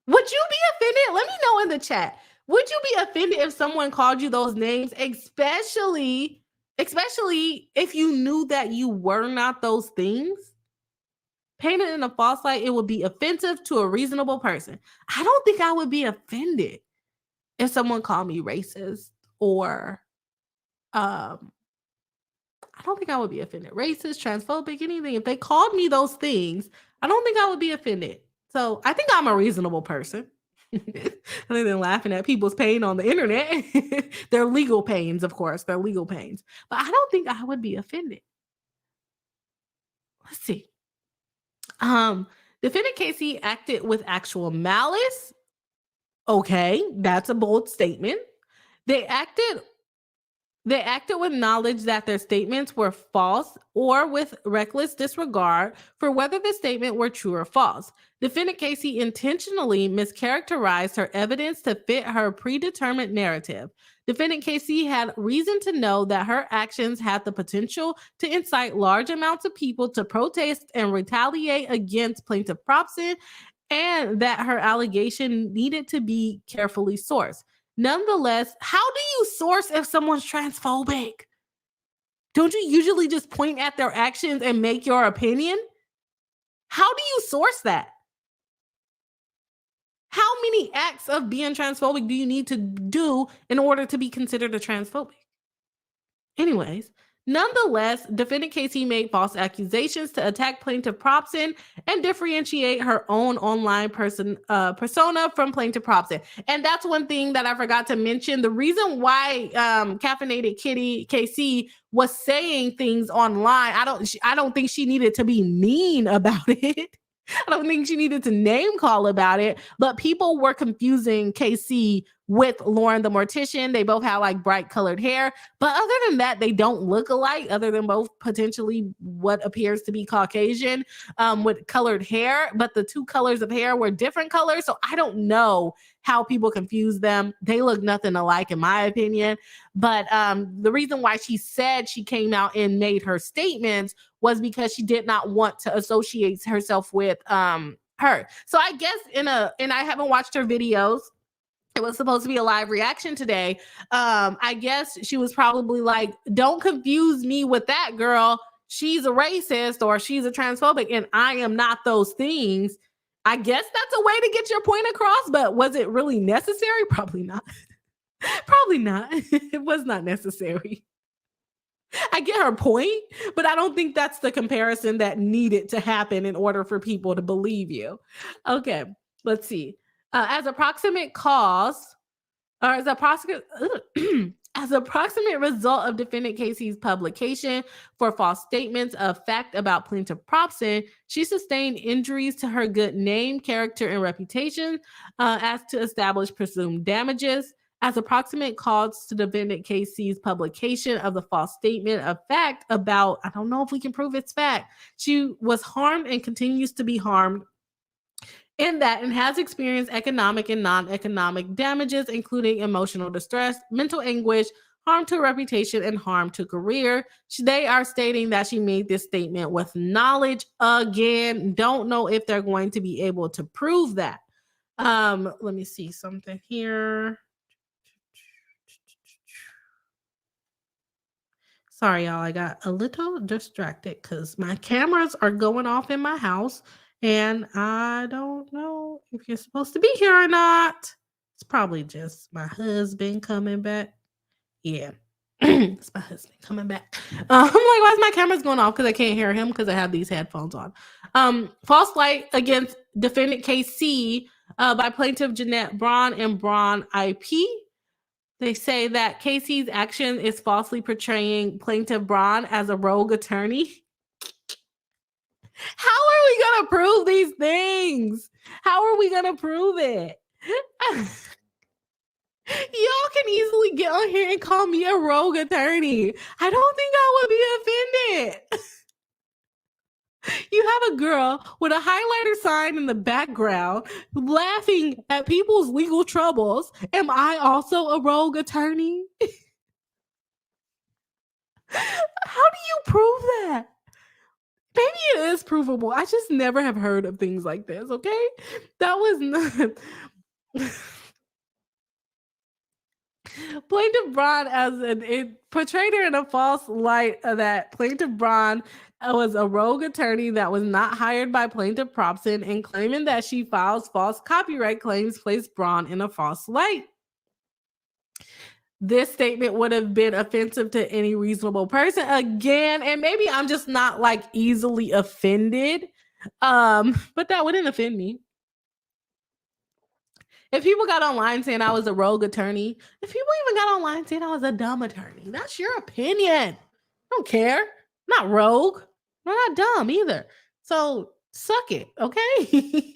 Would you be offended? Let me know in the chat. Would you be offended if someone called you those names, especially if you knew that you were not those things? Painted in a false light, it would be offensive to a reasonable person. I don't think I would be offended if someone called me racist or I don't think I would be offended. Racist, transphobic, anything. If they called me those things, I don't think I would be offended. So I think I'm a reasonable person. Other than laughing at people's pain on the internet. They're legal pains, of course. They're legal pains. But I don't think I would be offended. Let's see. Defendant Casey acted with actual malice. Okay, that's a bold statement. They acted with knowledge that their statements were false or with reckless disregard for whether the statement were true or false. Defendant Casey intentionally mischaracterized her evidence to fit her predetermined narrative. Defendant Casey had reason to know that her actions had the potential to incite large amounts of people to protest and retaliate against plaintiff Propson, and that her allegation needed to be carefully sourced. Nonetheless, how do you source if someone's transphobic? Don't you usually just point at their actions and make your opinion? How do you source that? How many acts of being transphobic do you need to do in order to be considered a transphobic? Anyways, nonetheless, defendant Casey made false accusations to attack plaintiff Propson and differentiate her own online persona from plaintiff Propson. And that's one thing that I forgot to mention. The reason why Caffeinated Kitty KC was saying things online, I don't think she needed to be mean about it. I don't think she needed to name call about it, but people were confusing KC with Lauren the Mortician. They both have like bright colored hair, but other than that, they don't look alike, other than both potentially what appears to be Caucasian with colored hair, but the two colors of hair were different colors. So I don't know how people confuse them. They look nothing alike in my opinion. But the reason why she said she came out and made her statements was because she did not want to associate herself with her. So I guess and I haven't watched her videos. It was supposed to be a live reaction today. I guess she was probably like, don't confuse me with that girl. She's a racist or she's a transphobic and I am not those things. I guess that's a way to get your point across, but was it really necessary? Probably not. Probably not. It was not necessary. I get her point, but I don't think that's the comparison that needed to happen in order for people to believe you. Okay, let's see. As approximate cause, or as approximate result of defendant Casey's publication for false statements of fact about plaintiff Propson, she sustained injuries to her good name, character, and reputation as to establish presumed damages. As approximate cause to defendant Casey's publication of the false statement of fact about, I don't know if we can prove it's fact, she was harmed and continues to be harmed in that and has experienced economic and non-economic damages, including emotional distress, mental anguish, harm to reputation, and harm to career. They are stating that she made this statement with knowledge. Again, don't know if they're going to be able to prove that. Let me see something here. Sorry, y'all. I got a little distracted because my cameras are going off in my house and I don't know if you're supposed to be here or not. It's probably just my husband coming back. Yeah, it's my husband coming back. I'm like, why is my cameras going off? Because I can't hear him because I have these headphones on. False light against defendant KC by plaintiff Jeanette Braun and Braun IP. They say that Casey's action is falsely portraying plaintiff Braun as a rogue attorney. How are we going to prove these things? How are we going to prove it? Y'all can easily get on here and call me a rogue attorney. I don't think I would be offended. You have a girl with a highlighter sign in the background laughing at people's legal troubles. Am I also a rogue attorney? How do you prove that? maybe it is provable. I just never have heard of things like this. Okay, that was not. Plaintiff Braun it portrayed her in a false light that Plaintiff Braun was a rogue attorney that was not hired by Plaintiff Probson, and claiming that she files false copyright claims placed Braun in a false light. This statement would have been offensive to any reasonable person. Again, and maybe I'm just not like easily offended, but that wouldn't offend me. If people got online saying I was a rogue attorney, if people even got online saying I was a dumb attorney, that's your opinion. I don't care. I'm not rogue. I'm not dumb either. So suck it, okay?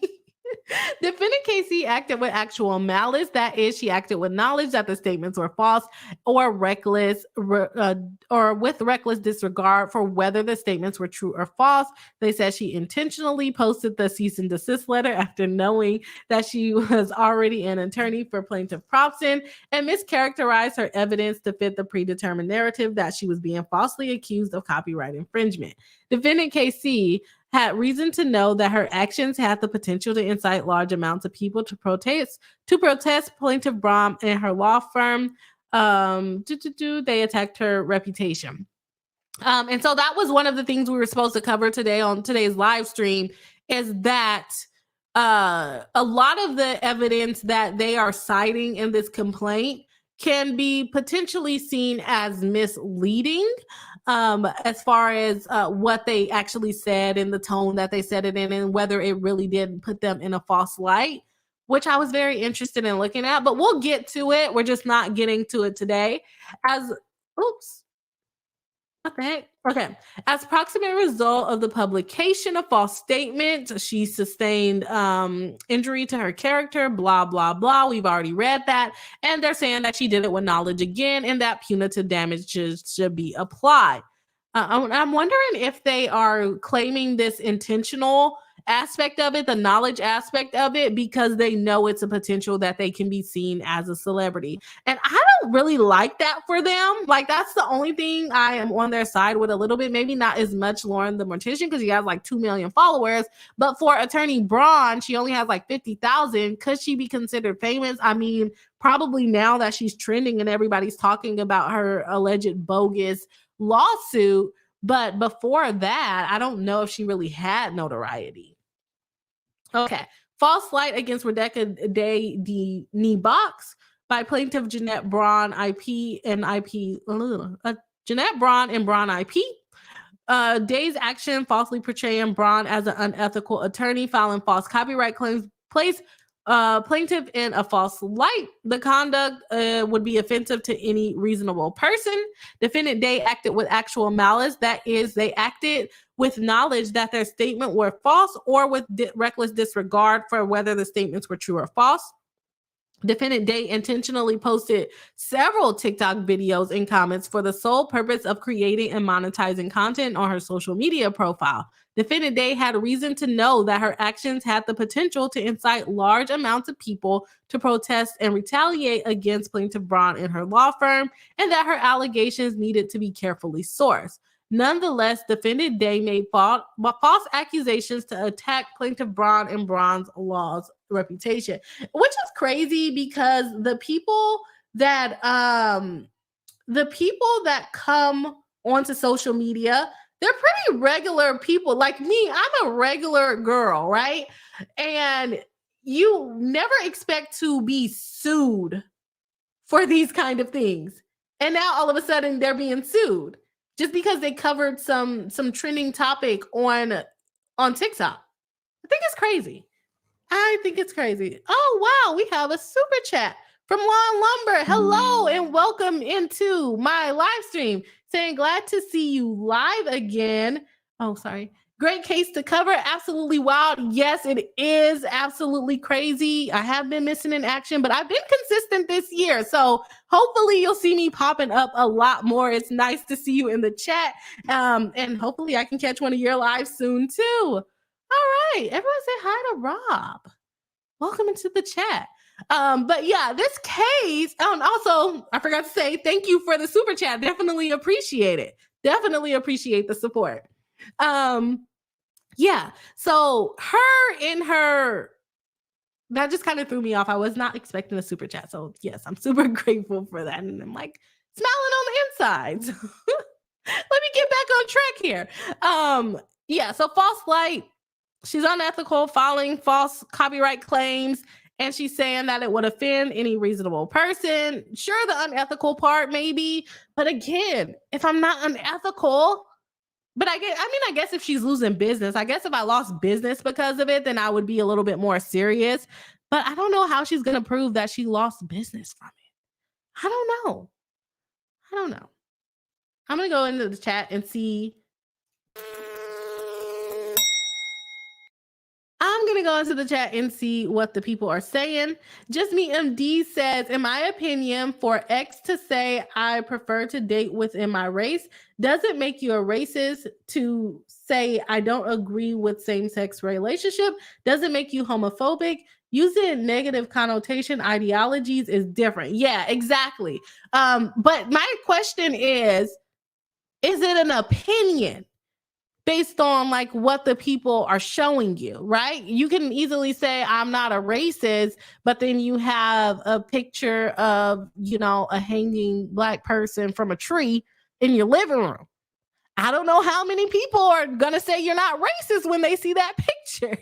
Defendant Casey acted with actual malice. That is, she acted with knowledge that the statements were false or reckless, or with reckless disregard for whether the statements were true or false. They said she intentionally posted the cease and desist letter after knowing that she was already an attorney for Plaintiff Probson, and mischaracterized her evidence to fit the predetermined narrative that she was being falsely accused of copyright infringement. Defendant KC had reason to know that her actions had the potential to incite large amounts of people to protest Plaintiff Braun and her law firm. They attacked her reputation. And so that was one of the things we were supposed to cover today on today's live stream, is that a lot of the evidence that they are citing in this complaint can be potentially seen as misleading, as far as what they actually said and the tone that they said it in, and whether it really did put them in a false light, which I was very interested in looking at. But we'll get to it. We're just not getting to it today. What the heck? Okay. As proximate result of the publication of false statements, she sustained injury to her character, blah, blah, blah. We've already read that. And they're saying that she did it with knowledge again, and that punitive damages should be applied. I'm wondering if they are claiming this intentional aspect of it, the knowledge aspect of it, because they know it's a potential that they can be seen as a celebrity. And I don't really like that for them. Like, that's the only thing I am on their side with a little bit. Maybe not as much Lauren the Mortician, because she has like 2 million followers. But for Attorney Braun, she only has like 50,000. Could she be considered famous? I mean, probably now that she's trending and everybody's talking about her alleged bogus lawsuit. But before that, I don't know if she really had notoriety. Okay. False light against Rebecca Day Box by plaintiff Jeanette Braun IP and IP. Jeanette Braun and Braun IP. Day's action falsely portraying Braun as an unethical attorney, filing false copyright claims, place plaintiff in a false light. The conduct would be offensive to any reasonable person. Defendant Day acted with actual malice. That is, they acted with knowledge that their statement were false, or with reckless disregard for whether the statements were true or false. Defendant Day intentionally posted several TikTok videos and comments for the sole purpose of creating and monetizing content on her social media profile. Defendant Day had reason to know that her actions had the potential to incite large amounts of people to protest and retaliate against Plaintiff Braun and her law firm, and that her allegations needed to be carefully sourced. Nonetheless, Defendant Day made false accusations to attack Plaintiff Braun and Braun's law's reputation, which is crazy, because the people that come onto social media, they're pretty regular people. Like me, I'm a regular girl, right? And you never expect to be sued for these kind of things. And now all of a sudden they're being sued just because they covered some trending topic on TikTok. I think it's crazy. Oh, wow. We have a super chat from Lawn Lumber. Hello and welcome into my live stream. Saying, glad to see you live again. Oh, sorry. Great case to cover. Absolutely wild. Yes, it is absolutely crazy. I have been missing in action, but I've been consistent this year. So hopefully you'll see me popping up a lot more. It's nice to see you in the chat. And hopefully I can catch one of your lives soon too. All right. Everyone say hi to Rob. Welcome into the chat. But yeah, this case, also, I forgot to say, thank you for the super chat. Definitely appreciate it. Definitely appreciate the support. Yeah. So that just kind of threw me off. I was not expecting a super chat. So yes, I'm super grateful for that. And I'm like smiling on the inside. Let me get back on track here. Yeah, so false light. She's unethical, filing false copyright claims, and she's saying that it would offend any reasonable person. Sure, the unethical part, maybe, but again, if I'm not unethical, but I guess if she's losing business, I guess if I lost business because of it, then I would be a little bit more serious. But I don't know how she's gonna prove that she lost business from it. I don't know. I don't know. I'm gonna go into the chat and see. I'm going to go into the chat and see what the people are saying. Just Me MD says, in my opinion, for X to say I prefer to date within my race doesn't make you a racist. To say I don't agree with same-sex relationship doesn't make you homophobic. Using negative connotation ideologies is different. Yeah, exactly. But my question is it an opinion based on like what the people are showing you, right? You can easily say I'm not a racist, but then you have a picture of, a hanging Black person from a tree in your living room. I don't know how many people are going to say you're not racist when they see that picture.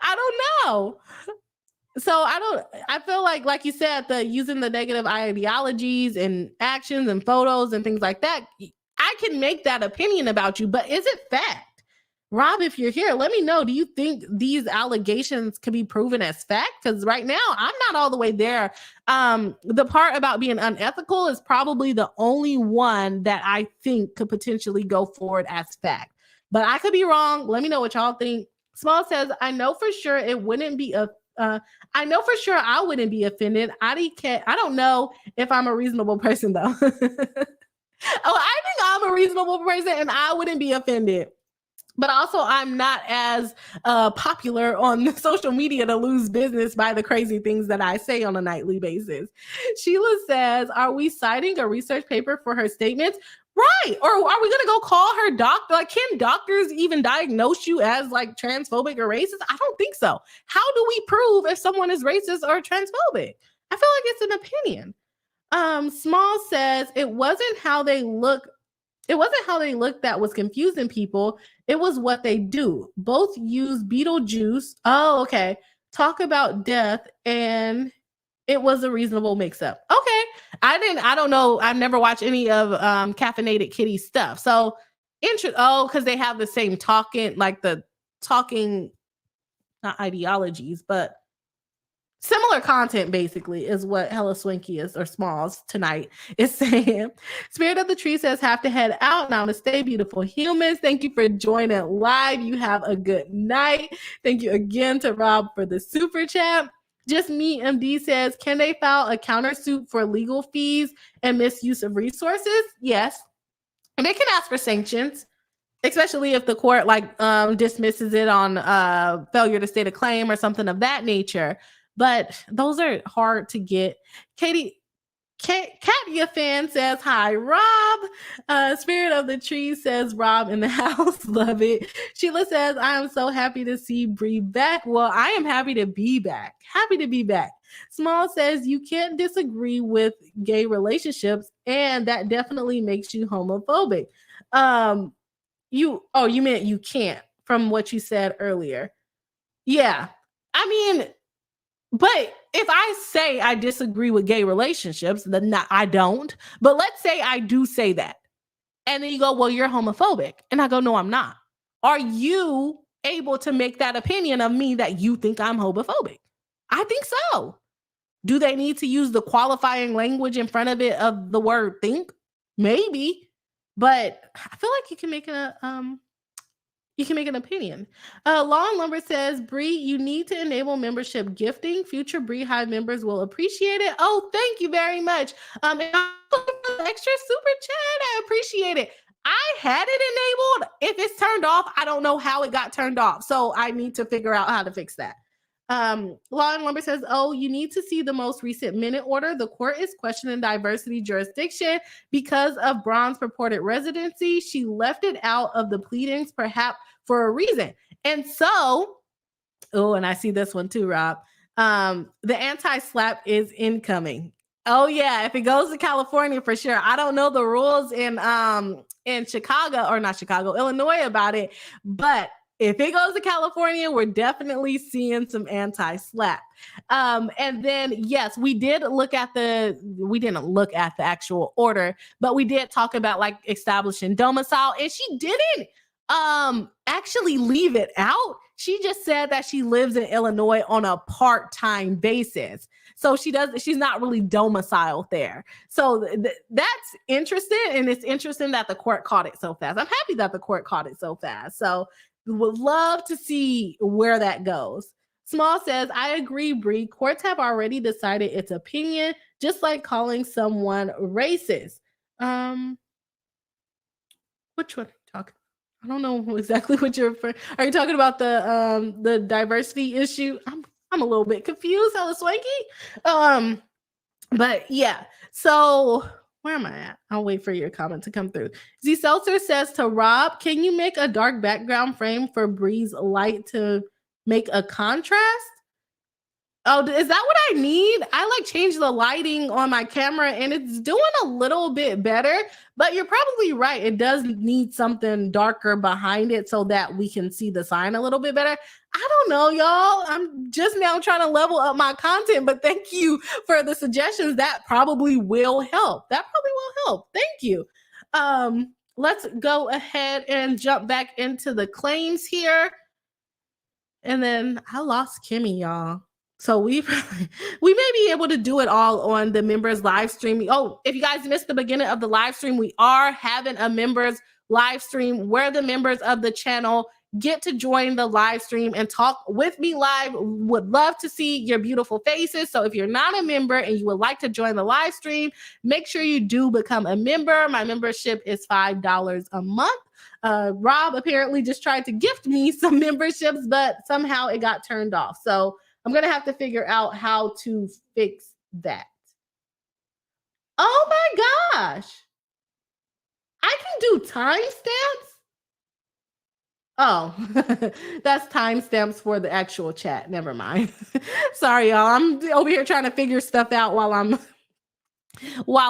I don't know. So I feel like you said, using the negative ideologies and actions and photos and things like that, I can make that opinion about you, but is it fact? Rob, if you're here, let me know. Do you think these allegations can be proven as fact? Because right now, I'm not all the way there. The part about being unethical is probably the only one that I think could potentially go forward as fact. But I could be wrong. Let me know what y'all think. Small says, I know for sure it wouldn't be I know for sure I wouldn't be offended. I don't know if I'm a reasonable person though. I think I'm a reasonable person and I wouldn't be offended. But also, I'm not as popular on social media to lose business by the crazy things that I say on a nightly basis. Sheila says, are we citing a research paper for her statements? Right. Or are we going to go call her doctor? Like, can doctors even diagnose you as like transphobic or racist? I don't think so. How do we prove if someone is racist or transphobic? I feel like it's an opinion. Small says, it wasn't how they look that was confusing people. It was what they do. Both use Beetlejuice. Oh, okay. Talk about death, and it was a reasonable mix-up. Okay. I don't know. I've never watched any of Caffeinated Kitty stuff. So, because they have the same talking, not ideologies, but similar content basically is what Hella Swinky is, or Smalls tonight is saying. Spirit of the Tree says, have to head out now to stay, beautiful humans. Thank you for joining live. You have a good night. Thank you again to Rob for the super chat. Just Me MD says, can they file a countersuit for legal fees and misuse of resources? Yes. And they can ask for sanctions, especially if the court dismisses it on failure to state a claim or something of that nature. But those are hard to get. Katia fan says, hi, Rob. Spirit of the Tree says, Rob in the house. Love it. Sheila says, I am so happy to see Bree back. Well, I am happy to be back. Happy to be back. Small says, you can't disagree with gay relationships, and that definitely makes you homophobic. You meant you can't, from what you said earlier. Yeah. I mean, but if I say I disagree with gay relationships, then I don't. But let's say I do say that. And then you go, well, you're homophobic. And I go, no, I'm not. Are you able to make that opinion of me that you think I'm homophobic? I think so. Do they need to use the qualifying language in front of it of the word think? Maybe. But I feel like you can make an opinion. Law and Lumber says, Bree, you need to enable membership gifting. Future Bree Hive members will appreciate it. Oh, thank you very much. And extra super chat, I appreciate it. I had it enabled. If it's turned off, I don't know how it got turned off. So I need to figure out how to fix that. Law and Lumber says, oh, you need to see the most recent minute order. The court is questioning diversity jurisdiction because of Braun's purported residency. She left it out of the pleadings, perhaps for a reason. And so, oh, and I see this one too, Rob. The anti-slap is incoming. Oh yeah, if it goes to California for sure. I don't know the rules in Chicago, or not Chicago, Illinois about it, but if it goes to California, we're definitely seeing some anti-slap. And then yes, we didn't look at the actual order, but we did talk about like establishing domicile, and she didn't actually leave it out. She just said that she lives in Illinois on a part-time basis. So she's not really domiciled there. So that's interesting. And it's interesting that the court caught it so fast. I'm happy that the court caught it so fast. So would love to see where that goes. Small says, I agree, Bree. Courts have already decided its opinion, just like calling someone racist. Which one are you talking? I don't know exactly what you're referring. Are you talking about the diversity issue? I'm a little bit confused, Hella Swanky. But yeah. So where am I at? I'll wait for your comment to come through. Z Seltzer says to Rob, can you make a dark background frame for Bree's light to make a contrast? Oh, is that what I need? I like changed the lighting on my camera and it's doing a little bit better, but you're probably right. It does need something darker behind it so that we can see the sign a little bit better. I don't know, y'all. I'm just now trying to level up my content, but thank you for the suggestions. That probably will help. Thank you. Let's go ahead and jump back into the claims here. And then I lost Kimmy, y'all. So we may be able to do it all on the members live stream. Oh, if you guys missed the beginning of the live stream, we are having a members live stream where the members of the channel get to join the live stream and talk with me live. Would love to see your beautiful faces. So if you're not a member and you would like to join the live stream, make sure you do become a member. My membership is $5 a month. Rob apparently just tried to gift me some memberships, but somehow it got turned off. So I'm going to have to figure out how to fix that. Oh my gosh. I can do timestamps? Oh, that's timestamps for the actual chat. Never mind. Sorry, y'all. I'm over here trying to figure stuff out while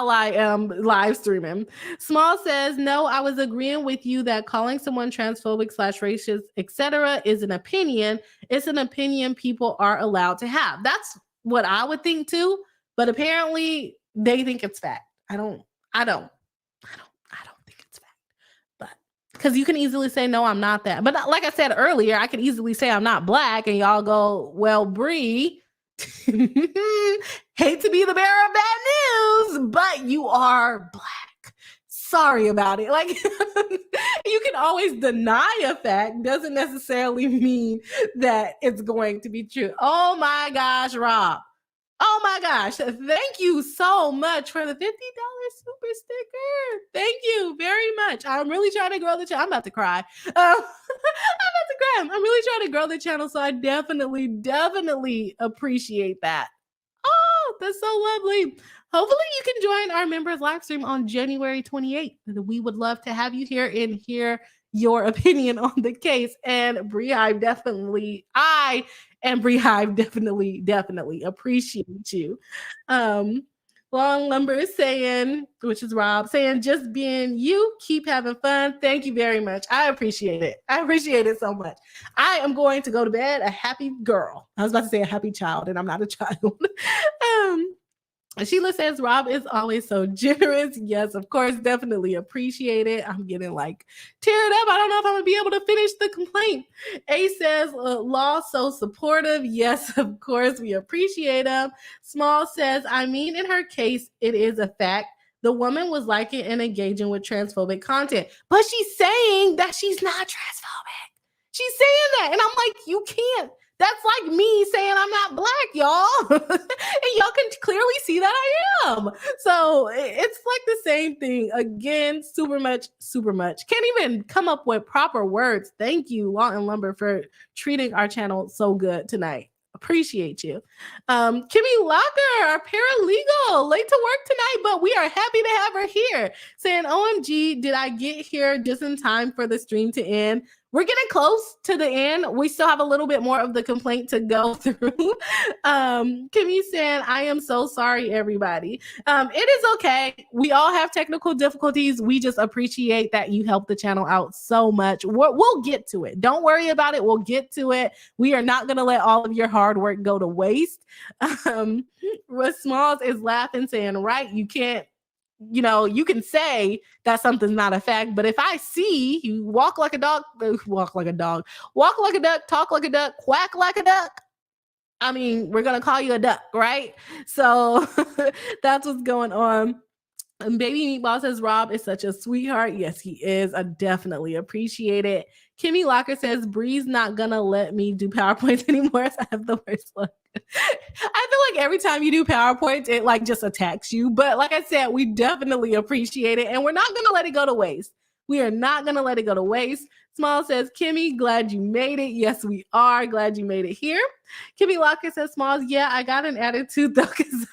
I am live streaming. Small says, no, I was agreeing with you that calling someone transphobic / racist, etc. is an opinion. It's an opinion people are allowed to have. That's what I would think too. But apparently they think it's fact. I don't think it's fact. But because you can easily say, no, I'm not that. But like I said earlier, I could easily say I'm not Black and y'all go, well, Bree, hate to be the bearer of bad news, but you are Black. Sorry about it. Like, you can always deny a fact, doesn't necessarily mean that it's going to be true. Oh my gosh, Rob. Oh my gosh. Thank you so much for the $50 super sticker. Thank you very much. I'm really trying to grow the channel. I'm about to cry. I'm about to cry. I'm really trying to grow the channel. So I definitely appreciate that. Oh, that's so lovely. Hopefully you can join our members live stream on January 28th. We would love to have you here and hear your opinion on the case. And Bree Hive definitely appreciate you. Long Lumber is saying, which is Rob, saying, just being you, keep having fun. Thank you very much. I appreciate it. I appreciate it so much. I am going to go to bed a happy girl. I was about to say a happy child, and I'm not a child. Sheila says, Rob is always so generous. Yes, of course, definitely appreciate it. I'm getting like teared up. I don't know if I'm going to be able to finish the complaint. A says, Law so supportive. Yes, of course, we appreciate him. Small says, I mean, in her case, it is a fact. The woman was liking and engaging with transphobic content, but she's saying that she's not transphobic. She's saying that. And I'm like, you can't. That's like me saying I'm not Black, y'all. And y'all can clearly see that I am. So it's like the same thing. Again, super much. Can't even come up with proper words. Thank you, Law and Lumber, for treating our channel so good tonight. Appreciate you. Kimmy Locker, our paralegal, late to work tonight, but we are happy to have her here. Saying, OMG, did I get here just in time for the stream to end? We're getting close to the end. We still have a little bit more of the complaint to go through. Kimmy saying, I am so sorry, everybody. It is okay. We all have technical difficulties. We just appreciate that you help the channel out so much. We'll get to it. Don't worry about it. We'll get to it. We are not going to let all of your hard work go to waste. Smalls is laughing, saying, right, you can't, you can say that something's not a fact, but if I see you walk like a dog, walk like a duck, talk like a duck, quack like a duck, I mean, we're going to call you a duck, right? So that's what's going on. And Baby Meatball says, Rob is such a sweetheart. Yes, he is. I definitely appreciate it. Kimmy Locker says, Bree's not going to let me do PowerPoints anymore. So I have the worst luck. I feel like every time you do PowerPoints, it like just attacks you. But like I said, we definitely appreciate it. And we're not going to let it go to waste. We are not going to let it go to waste. Small says, Kimmy, glad you made it. Yes, we are. Glad you made it here. Kimmy Locker says, Smalls, yeah, I got an attitude though because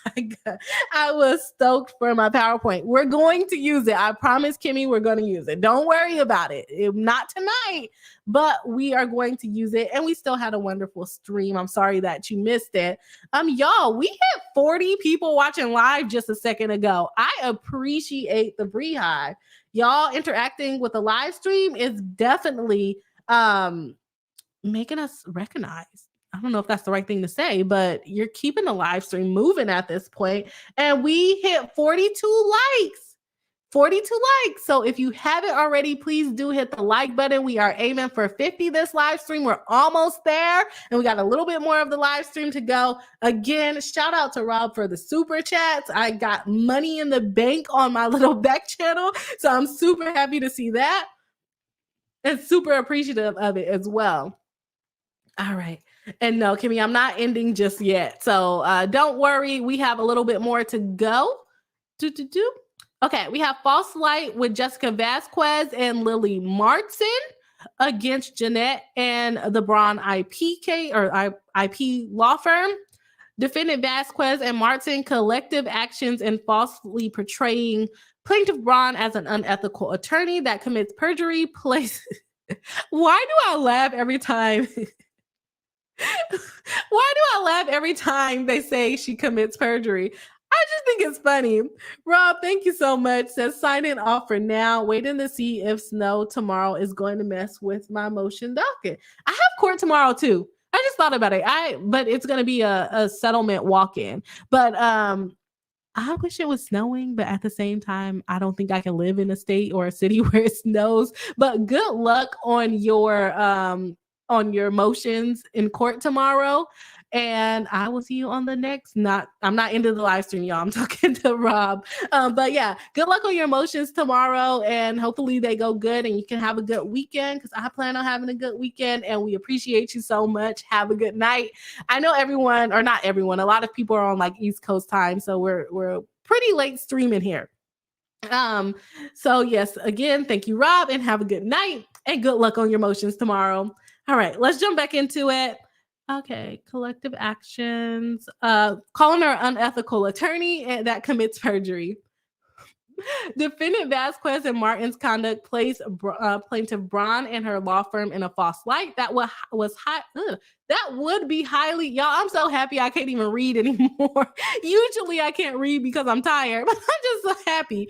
I was stoked for my PowerPoint. We're going to use it. I promise, Kimmy, we're going to use it. Don't worry about it. Not tonight, but we are going to use it. And we still had a wonderful stream. I'm sorry that you missed it. Y'all, we hit 40 people watching live just a second ago. I appreciate the Beehive. Y'all interacting with the live stream is definitely making us recognize. I don't know if that's the right thing to say, but you're keeping the live stream moving at this point. And we hit 42 likes. 42 likes. So if you haven't already, please do hit the like button. We are aiming for 50 this live stream. We're almost there. And we got a little bit more of the live stream to go. Again, shout out to Rob for the super chats. I got money in the bank on my little back channel. So I'm super happy to see that. And super appreciative of it as well. All right. And no, Kimmy, I'm not ending just yet. So don't worry. We have a little bit more to go. Okay, we have False Light with Jessica Vasquez and Lily Martin against Jeanette and the Braun IP law firm. Defendant Vasquez and Martin collective actions in falsely portraying plaintiff Braun as an unethical attorney that commits perjury. Why do I laugh every time? Why do I laugh every time they say she commits perjury? I just think it's funny. Rob, thank you so much. Says signing off for now. Waiting to see if snow tomorrow is going to mess with my motion docket. I have court tomorrow too. I just thought about it. But it's going to be a settlement walk-in. But I wish it was snowing, but at the same time, I don't think I can live in a state or a city where it snows. But good luck on your motions in court tomorrow. And I will see you on the next. I'm not into the live stream, y'all. I'm talking to Rob. But yeah, good luck on your motions tomorrow. And hopefully they go good and you can have a good weekend because I plan on having a good weekend and we appreciate you so much. Have a good night. I know everyone, or not everyone, a lot of people are on like East Coast time. So we're pretty late streaming here. So yes, again, thank you, Rob, and have a good night and good luck on your motions tomorrow. All right, let's jump back into it. Okay, collective actions. Calling her unethical attorney that commits perjury. Defendant Vasquez and Martin's conduct placed plaintiff Braun and her law firm in a false light. That would be highly, y'all, I'm so happy I can't even read anymore. Usually I can't read because I'm tired, but I'm just so happy.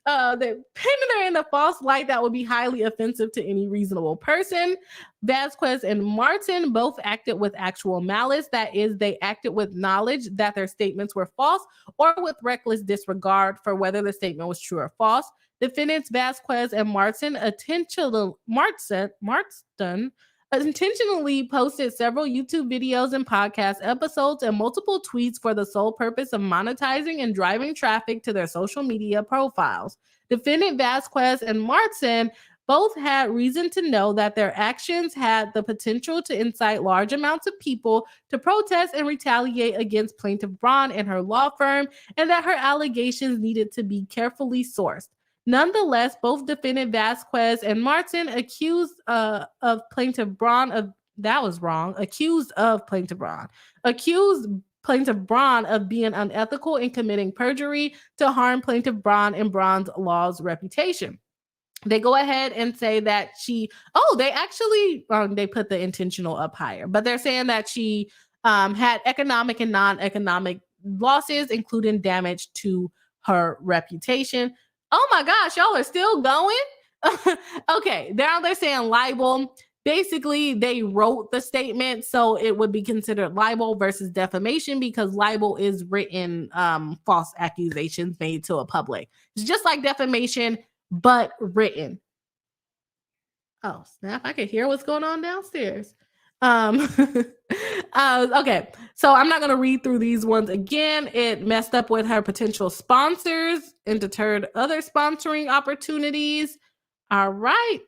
They painted her in a false light that would be highly offensive to any reasonable person. Vasquez and Martin both acted with actual malice. That is, they acted with knowledge that their statements were false or with reckless disregard for whether the statement was true or false. Defendants Vasquez and Martin intentionally posted several YouTube videos and podcast episodes and multiple tweets for the sole purpose of monetizing and driving traffic to their social media profiles. Defendant Vasquez and Martin both had reason to know that their actions had the potential to incite large amounts of people to protest and retaliate against plaintiff Braun and her law firm, and that her allegations needed to be carefully sourced. Nonetheless, both defendant Vasquez and Martin accused of plaintiff Braun of That was wrong. Accused of Plaintiff Braun. Accused Plaintiff Braun of being unethical and committing perjury to harm Plaintiff Braun and Braun's law's reputation. They go ahead and say that they actually, they put the intentional up higher, but they're saying that she had economic and non-economic losses, including damage to her reputation. Oh my gosh, y'all are still going? Okay, they're saying libel. Basically, they wrote the statement, so it would be considered libel versus defamation because libel is written false accusations made to a public. It's just like defamation, but written. Oh, snap. I can hear what's going on downstairs. Okay, so I'm not going to read through these ones again. It messed up with her potential sponsors and deterred other sponsoring opportunities. All right.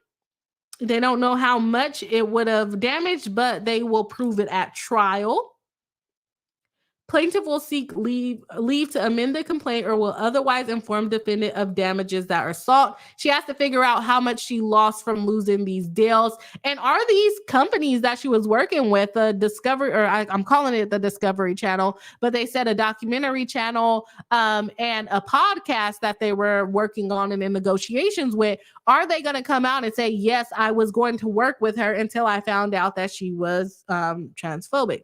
They don't know how much it would have damaged, but they will prove it at trial. Plaintiff will seek leave to amend the complaint or will otherwise inform defendant of damages that are sought. She has to figure out how much she lost from losing these deals. And are these companies that she was working with, I'm calling it the Discovery Channel, but they said a documentary channel and a podcast that they were working on and in negotiations with, are they going to come out and say, yes, I was going to work with her until I found out that she was transphobic?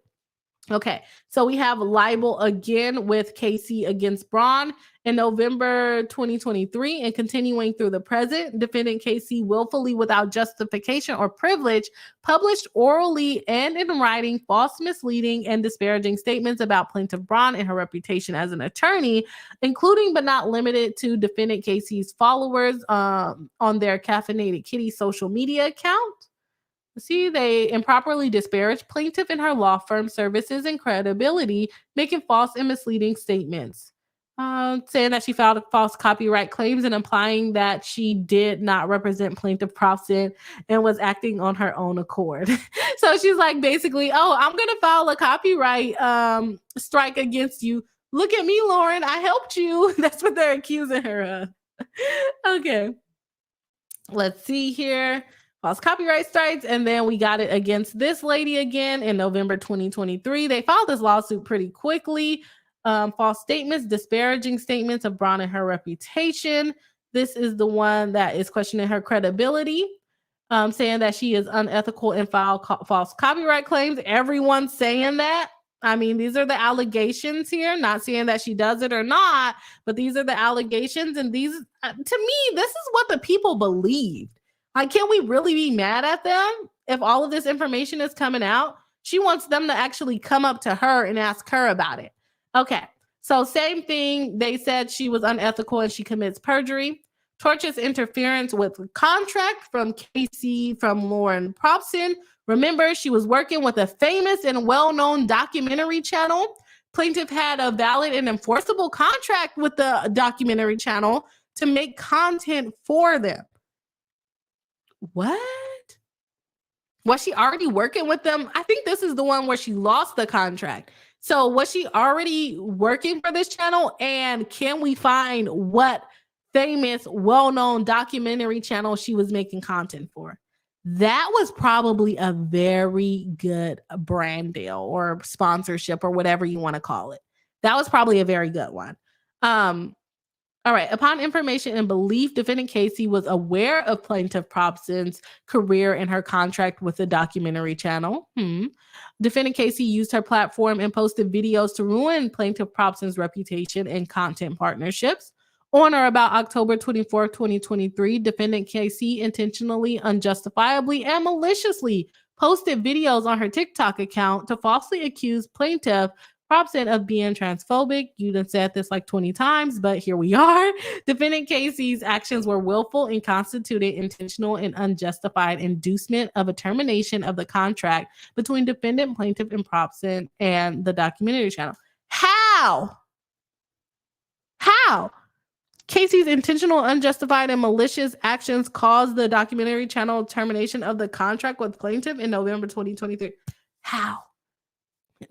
Okay, so we have libel again with Casey against Braun in November 2023 and continuing through the present. Defendant Casey willfully, without justification or privilege, published orally and in writing false, misleading, and disparaging statements about Plaintiff Braun and her reputation as an attorney, including but not limited to defendant Casey's followers on their Caffeinated Kitty social media account. See, they improperly disparaged plaintiff and her law firm services and credibility, making false and misleading statements, saying that she filed false copyright claims and implying that she did not represent plaintiff Profson and was acting on her own accord. So she's like, basically, I'm going to file a copyright strike against you. Look at me, Lauren. I helped you. That's what they're accusing her of. Okay. Let's see here. False copyright strikes, and then we got it against this lady again in November 2023. They filed this lawsuit pretty quickly. False statements, disparaging statements of Braun and her reputation. This is the one that is questioning her credibility, saying that she is unethical and filed false copyright claims. Everyone's saying that. I mean, these are the allegations here, not saying that she does it or not, but these are the allegations, and these, to me, this is what the people believed. Like, can we really be mad at them if all of this information is coming out? She wants them to actually come up to her and ask her about it. Okay, so same thing. They said she was unethical and she commits perjury. Tortious interference with contract from Casey from Lauren Probson. Remember, she was working with a famous and well-known documentary channel. Plaintiff had a valid and enforceable contract with the documentary channel to make content for them. What? Was she already working with them? I think this is the one where she lost the contract. So was she already working for this channel? And can we find what famous, well-known documentary channel she was making content for? That was probably a very good brand deal or sponsorship or whatever you want to call it. That was probably a very good one. All right. Upon information and belief, defendant Casey was aware of plaintiff Probson's career and her contract with the documentary channel. Defendant Casey used her platform and posted videos to ruin plaintiff Probson's reputation and content partnerships. On or about October 24, 2023, defendant Casey intentionally, unjustifiably, and maliciously posted videos on her TikTok account to falsely accuse plaintiff Probson of being transphobic. You done said this like 20 times, but here we are. Defendant Casey's actions were willful and constituted intentional and unjustified inducement of a termination of the contract between defendant, plaintiff, and Probson and the documentary channel. How? Casey's intentional, unjustified, and malicious actions caused the documentary channel termination of the contract with plaintiff in November 2023. How?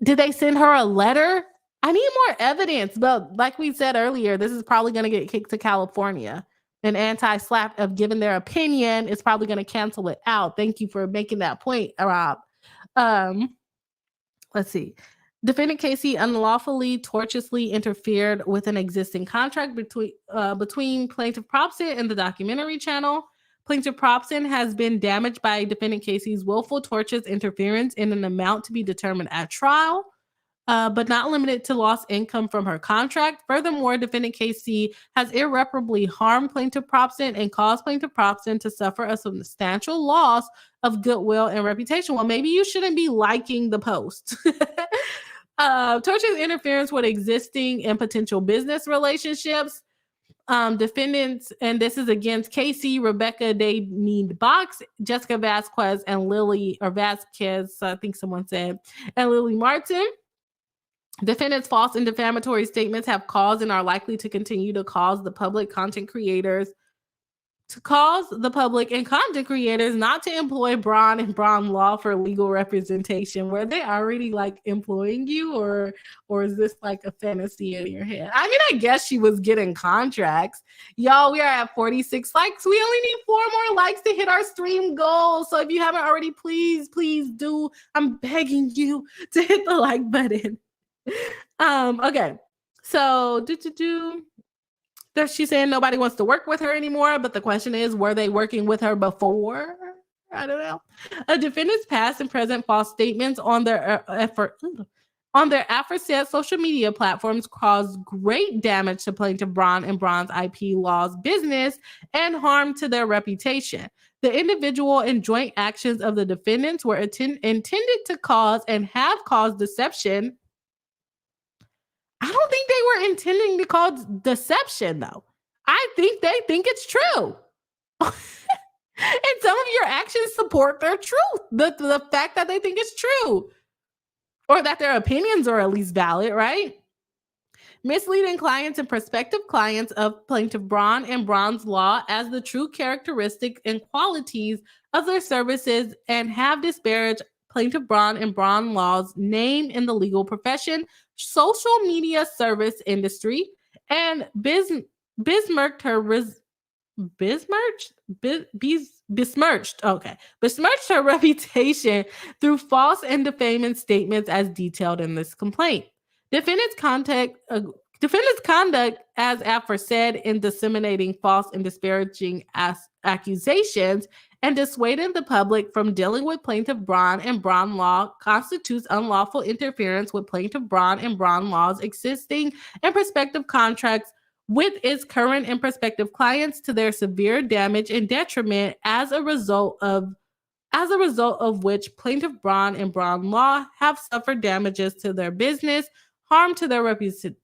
Did they send her a letter? I need more evidence, but like we said earlier, this is probably going to get kicked to California. An anti-slap of giving their opinion is probably going to cancel it out. Thank you for making that point, Rob. Let's see. Defendant Casey unlawfully, tortiously interfered with an existing contract between plaintiff Propson and the documentary channel. Plaintiff Propson has been damaged by defendant Casey's willful, tortious interference in an amount to be determined at trial, but not limited to lost income from her contract. Furthermore, defendant Casey has irreparably harmed plaintiff Propson and caused plaintiff Propson to suffer a substantial loss of goodwill and reputation. Well, maybe you shouldn't be liking the post. Tortious interference with existing and potential business relationships. Defendants, and this is against Casey, Rebecca De Need Box, Jessica Vasquez, and Lily, or Vasquez, I think someone said, and Lily Martin. Defendants' false and defamatory statements have caused and are likely to continue to cause the public content creators not to employ Braun and Braun Law for legal representation. Were they already like employing you, or is this like a fantasy in your head? I mean, I guess she was getting contracts. Y'all, we are at 46 likes. We only need 4 more likes to hit our stream goal. So if you haven't already, please do. I'm begging you to hit the like button. Okay. So she's saying nobody wants to work with her anymore, but the question is, were they working with her before? I don't know. A defendant's past and present false statements on their aforesaid social media platforms caused great damage to plaintiff Braun and Braun's IP Law's business and harm to their reputation. The individual and joint actions of the defendants were intended to cause and have caused deception. I don't think they were intending to cause deception, though. I think they think it's true. And some of your actions support their truth. The fact that they think it's true. Or that their opinions are at least valid, right? Misleading clients and prospective clients of plaintiff Braun and Braun's Law as the true characteristics and qualities of their services and have disparaged plaintiff Braun and Braun Law's name in the legal profession, social media service industry, and besmirched her reputation through false and defaming statements as detailed in this complaint. Defendant's conduct as aforesaid in disseminating false and disparaging accusations and dissuading the public from dealing with plaintiff Braun and Braun Law constitutes unlawful interference with plaintiff Braun and Braun Law's existing and prospective contracts with its current and prospective clients to their severe damage and detriment as a result of which plaintiff Braun and Braun Law have suffered damages to their business, harm to their reputation,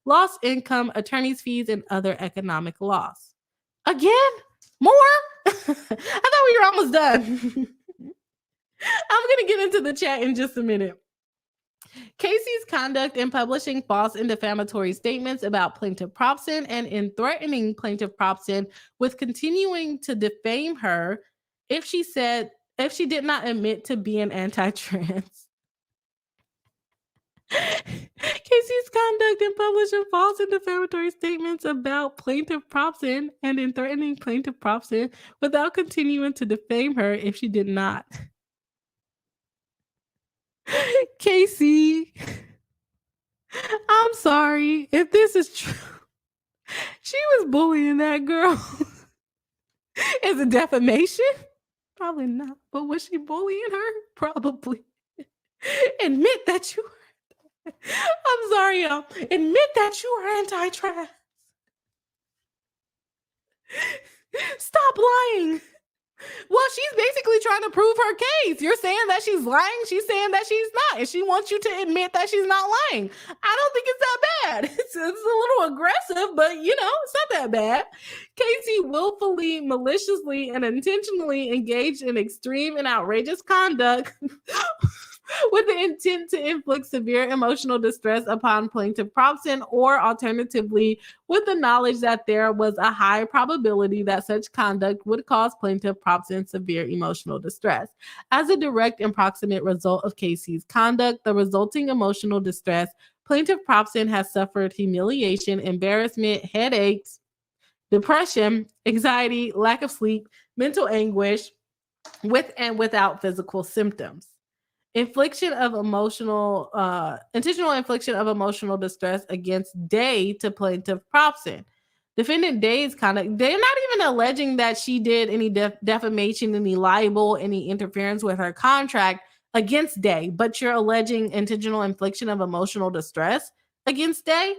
lost income, attorney's fees, and other economic loss. Again? More? I thought we were almost done. I'm going to get into the chat in just a minute. Casey's conduct in publishing false and defamatory statements about plaintiff Propson and in threatening plaintiff Propson with continuing to defame her if she did not admit to being anti-trans. Casey's conduct in publishing false and defamatory statements about plaintiff Propson and in threatening plaintiff Propson without continuing to defame her if she did not. Casey, I'm sorry if this is true. She was bullying that girl. Is it defamation? Probably not. But was she bullying her? Probably. Admit that you were. I'm sorry, y'all. Admit that you were anti-trans. Stop lying. Well, she's basically trying to prove her case. You're saying that she's lying. She's saying that she's not. And she wants you to admit that she's not lying. I don't think it's that bad. It's a little aggressive, but it's not that bad. Casey willfully, maliciously, and intentionally engaged in extreme and outrageous conduct with the intent to inflict severe emotional distress upon plaintiff Propson, or alternatively, with the knowledge that there was a high probability that such conduct would cause plaintiff Propson severe emotional distress. As a direct and proximate result of Casey's conduct, the resulting emotional distress, plaintiff Propson has suffered humiliation, embarrassment, headaches, depression, anxiety, lack of sleep, mental anguish, with and without physical symptoms. Intentional infliction of emotional distress against Day to plaintiff Propson. Defendant Day's conduct, they're not even alleging that she did any defamation, any libel, any interference with her contract against Day, but you're alleging intentional infliction of emotional distress against Day?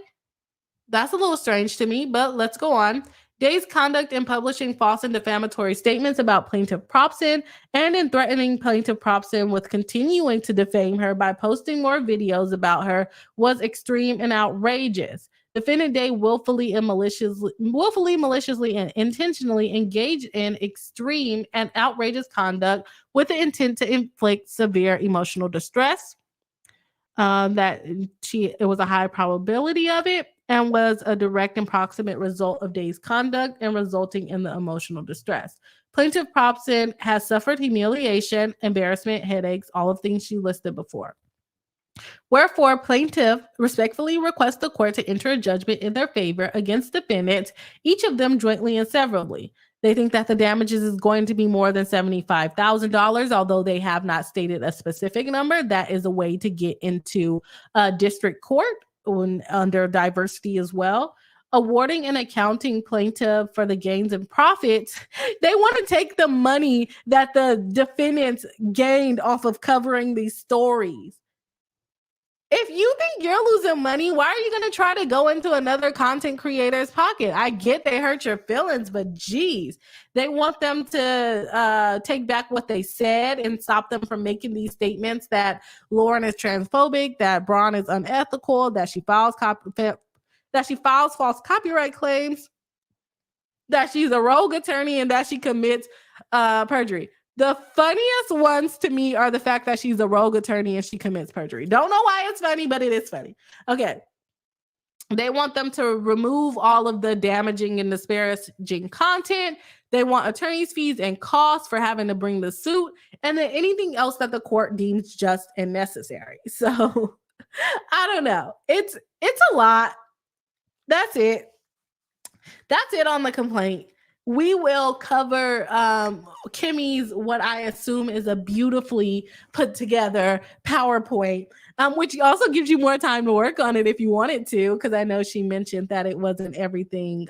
That's a little strange to me, but let's go on. Day's conduct in publishing false and defamatory statements about plaintiff Propson and in threatening plaintiff Propson with continuing to defame her by posting more videos about her was extreme and outrageous. Defendant Day willfully, maliciously, and intentionally engaged in extreme and outrageous conduct with the intent to inflict severe emotional distress. It was a high probability of it and was a direct and proximate result of Day's conduct and resulting in the emotional distress. Plaintiff Propson has suffered humiliation, embarrassment, headaches, all of things she listed before. Wherefore, plaintiff respectfully requests the court to enter a judgment in their favor against defendants, each of them jointly and severally. They think that the damages is going to be more than $75,000, although they have not stated a specific number. That is a way to get into district court under diversity as well. Awarding and accounting plaintiff for the gains and profits. They want to take the money that the defendants gained off of covering these stories. If you think you're losing money, why are you going to try to go into another content creator's pocket? I get they hurt your feelings, but geez, they want them to take back what they said and stop them from making these statements that Lauren is transphobic, that Braun is unethical, that she files false copyright claims, that she's a rogue attorney, and that she commits perjury. The funniest ones to me are the fact that she's a rogue attorney and she commits perjury. Don't know why it's funny, but it is funny. Okay. They want them to remove all of the damaging and disparaging content. They want attorney's fees and costs for having to bring the suit, and then anything else that the court deems just and necessary. So I don't know. It's a lot. That's it. That's it on the complaint. We will cover Kimmy's, what I assume is a beautifully put together PowerPoint, which also gives you more time to work on it if you wanted to, because I know she mentioned that it wasn't everything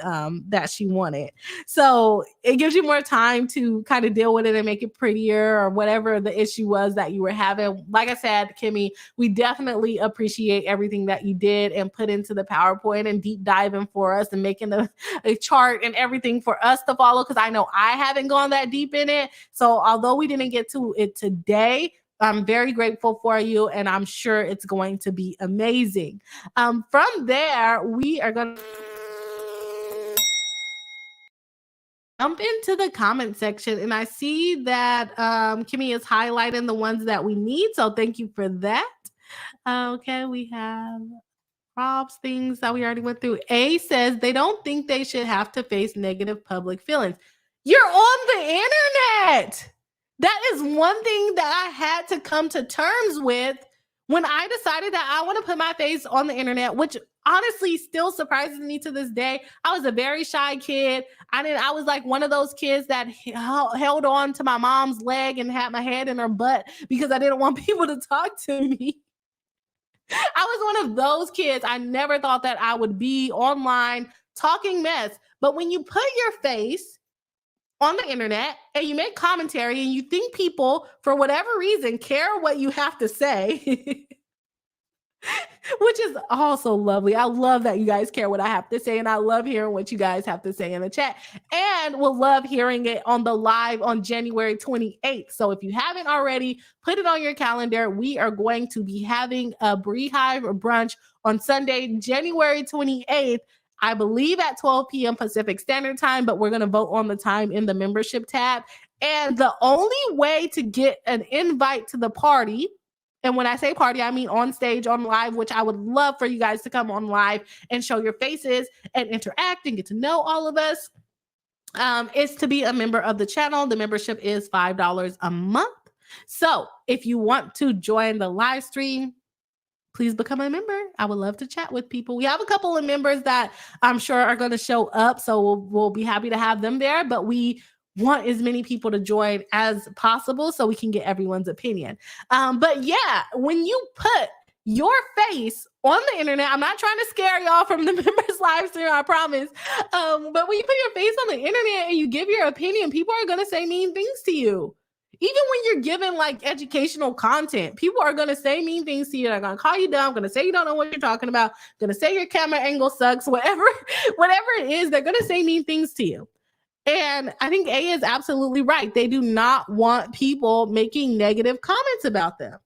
that she wanted. So it gives you more time to kind of deal with it and make it prettier or whatever the issue was that you were having. Like I said, Kimmy, we definitely appreciate everything that you did and put into the PowerPoint and deep diving for us and making a chart and everything for us to follow, because I know I haven't gone that deep in it. So although we didn't get to it today, I'm very grateful for you, and I'm sure it's going to be amazing. From there, we are going to jump into the comment section, and I see that Kimmy is highlighting the ones that we need, so thank you for that. Okay, we have Rob's things that we already went through. A says they don't think they should have to face negative public feelings. You're on the internet. That is one thing that I had to come to terms with when I decided that I want to put my face on the internet, which honestly still surprises me to this day. I was a very shy kid. I was like one of those kids that held on to my mom's leg and had my head in her butt because I didn't want people to talk to me. I was one of those kids. I never thought that I would be online talking mess. But when you put your face on the internet and you make commentary and you think people, for whatever reason, care what you have to say, which is also lovely. I love that you guys care what I have to say, and I love hearing what you guys have to say in the chat, and we'll love hearing it on the live on January 28th. So if you haven't already, put it on your calendar. We are going to be having a Beehive brunch on Sunday, January 28th, I believe at 12 p.m. Pacific Standard Time, but we're going to vote on the time in the membership tab. And the only way to get an invite to the party, and when I say party, I mean on stage, on live, which I would love for you guys to come on live and show your faces and interact and get to know all of us, is to be a member of the channel. The membership is $5 a month. So if you want to join the live stream, please become a member. I would love to chat with people. We have a couple of members that I'm sure are going to show up, so we'll be happy to have them there. But we want as many people to join as possible so we can get everyone's opinion. But yeah, when you put your face on the internet, I'm not trying to scare y'all from the members live stream, I promise. But when you put your face on the internet and you give your opinion, people are going to say mean things to you. Even when you're given like educational content, people are going to say mean things to you. They're going to call you dumb, going to say you don't know what you're talking about, going to say your camera angle sucks, whatever it is, they're going to say mean things to you. And I think A is absolutely right. They do not want people making negative comments about them.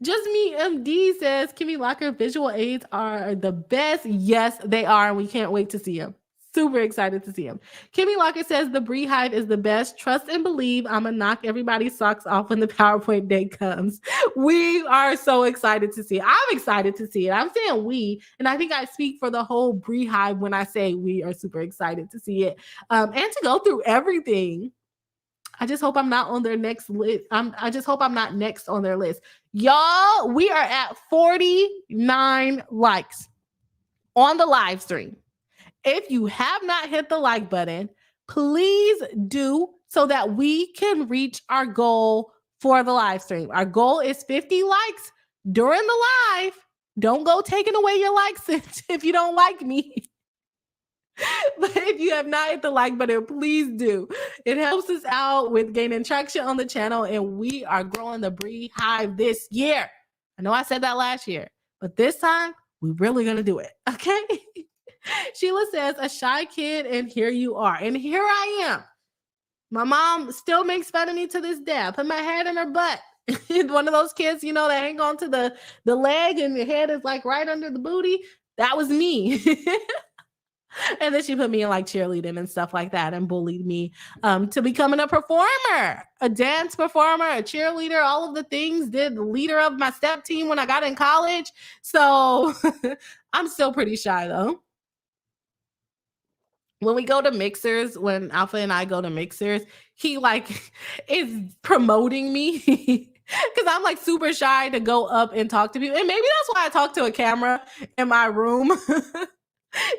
Just Me MD says, Kimmy Locker visual aids are the best. Yes, they are. And we can't wait to see them. Super excited to see them. Kimmy Locker says the Bree Hive is the best. Trust and believe. I'm gonna knock everybody's socks off when the PowerPoint day comes. We are so excited to see it. I'm excited to see it. I'm saying we, and I think I speak for the whole Bree Hive when I say we are super excited to see it, and to go through everything. I just hope I'm not on their next list. I just hope I'm not next on their list. Y'all, we are at 49 likes on the live stream. If you have not hit the like button, please do so that we can reach our goal for the live stream. Our goal is 50 likes during the live. Don't go taking away your likes if you don't like me. But if you have not hit the like button, please do. It helps us out with gaining traction on the channel, and we are growing the Bree Hive this year. I know I said that last year, but this time we're really going to do it. Okay. Sheila says, a shy kid, and here you are. And here I am. My mom still makes fun of me to this day. I put my head in her butt. One of those kids, you know, that hang on to the leg and your head is like right under the booty. That was me. And then she put me in like cheerleading and stuff like that and bullied me to becoming a performer, a dance performer, a cheerleader, all of the things. Did the leader of my step team when I got in college. So I'm still pretty shy though. When we go to mixers, when Alpha and I go to mixers, he like is promoting me because I'm like super shy to go up and talk to people. And maybe that's why I talk to a camera in my room.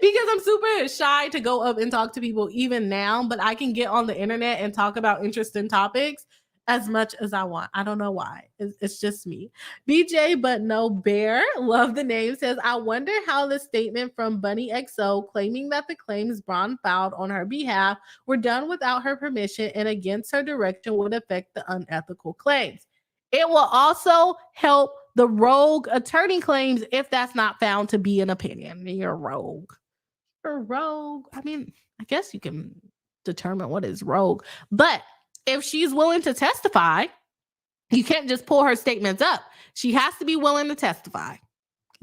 Because I'm super shy to go up and talk to people even now, but I can get on the internet and talk about interesting topics as much as I want. I don't know why. It's just me. BJ, but no bear, love the name, says, I wonder how the statement from Bunny XO claiming that the claims Braun filed on her behalf were done without her permission and against her direction would affect the unethical claims. It will also help the rogue attorney claims if that's not found to be an opinion. You're rogue. You're rogue. I mean, I guess you can determine what is rogue. But if she's willing to testify, you can't just pull her statements up. She has to be willing to testify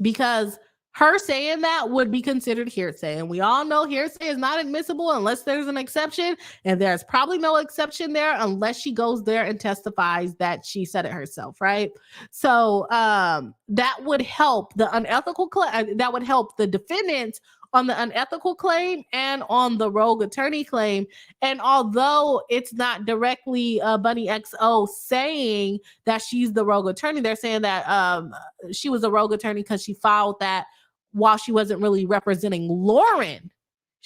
because her saying that would be considered hearsay. And we all know hearsay is not admissible unless there's an exception. And there's probably no exception there unless she goes there and testifies that she said it herself, right? So that would help the unethical claim. That would help the defendants on the unethical claim and on the rogue attorney claim. And although it's not directly Bunny XO saying that she's the rogue attorney, they're saying that she was a rogue attorney because she filed that while she wasn't really representing Lauren.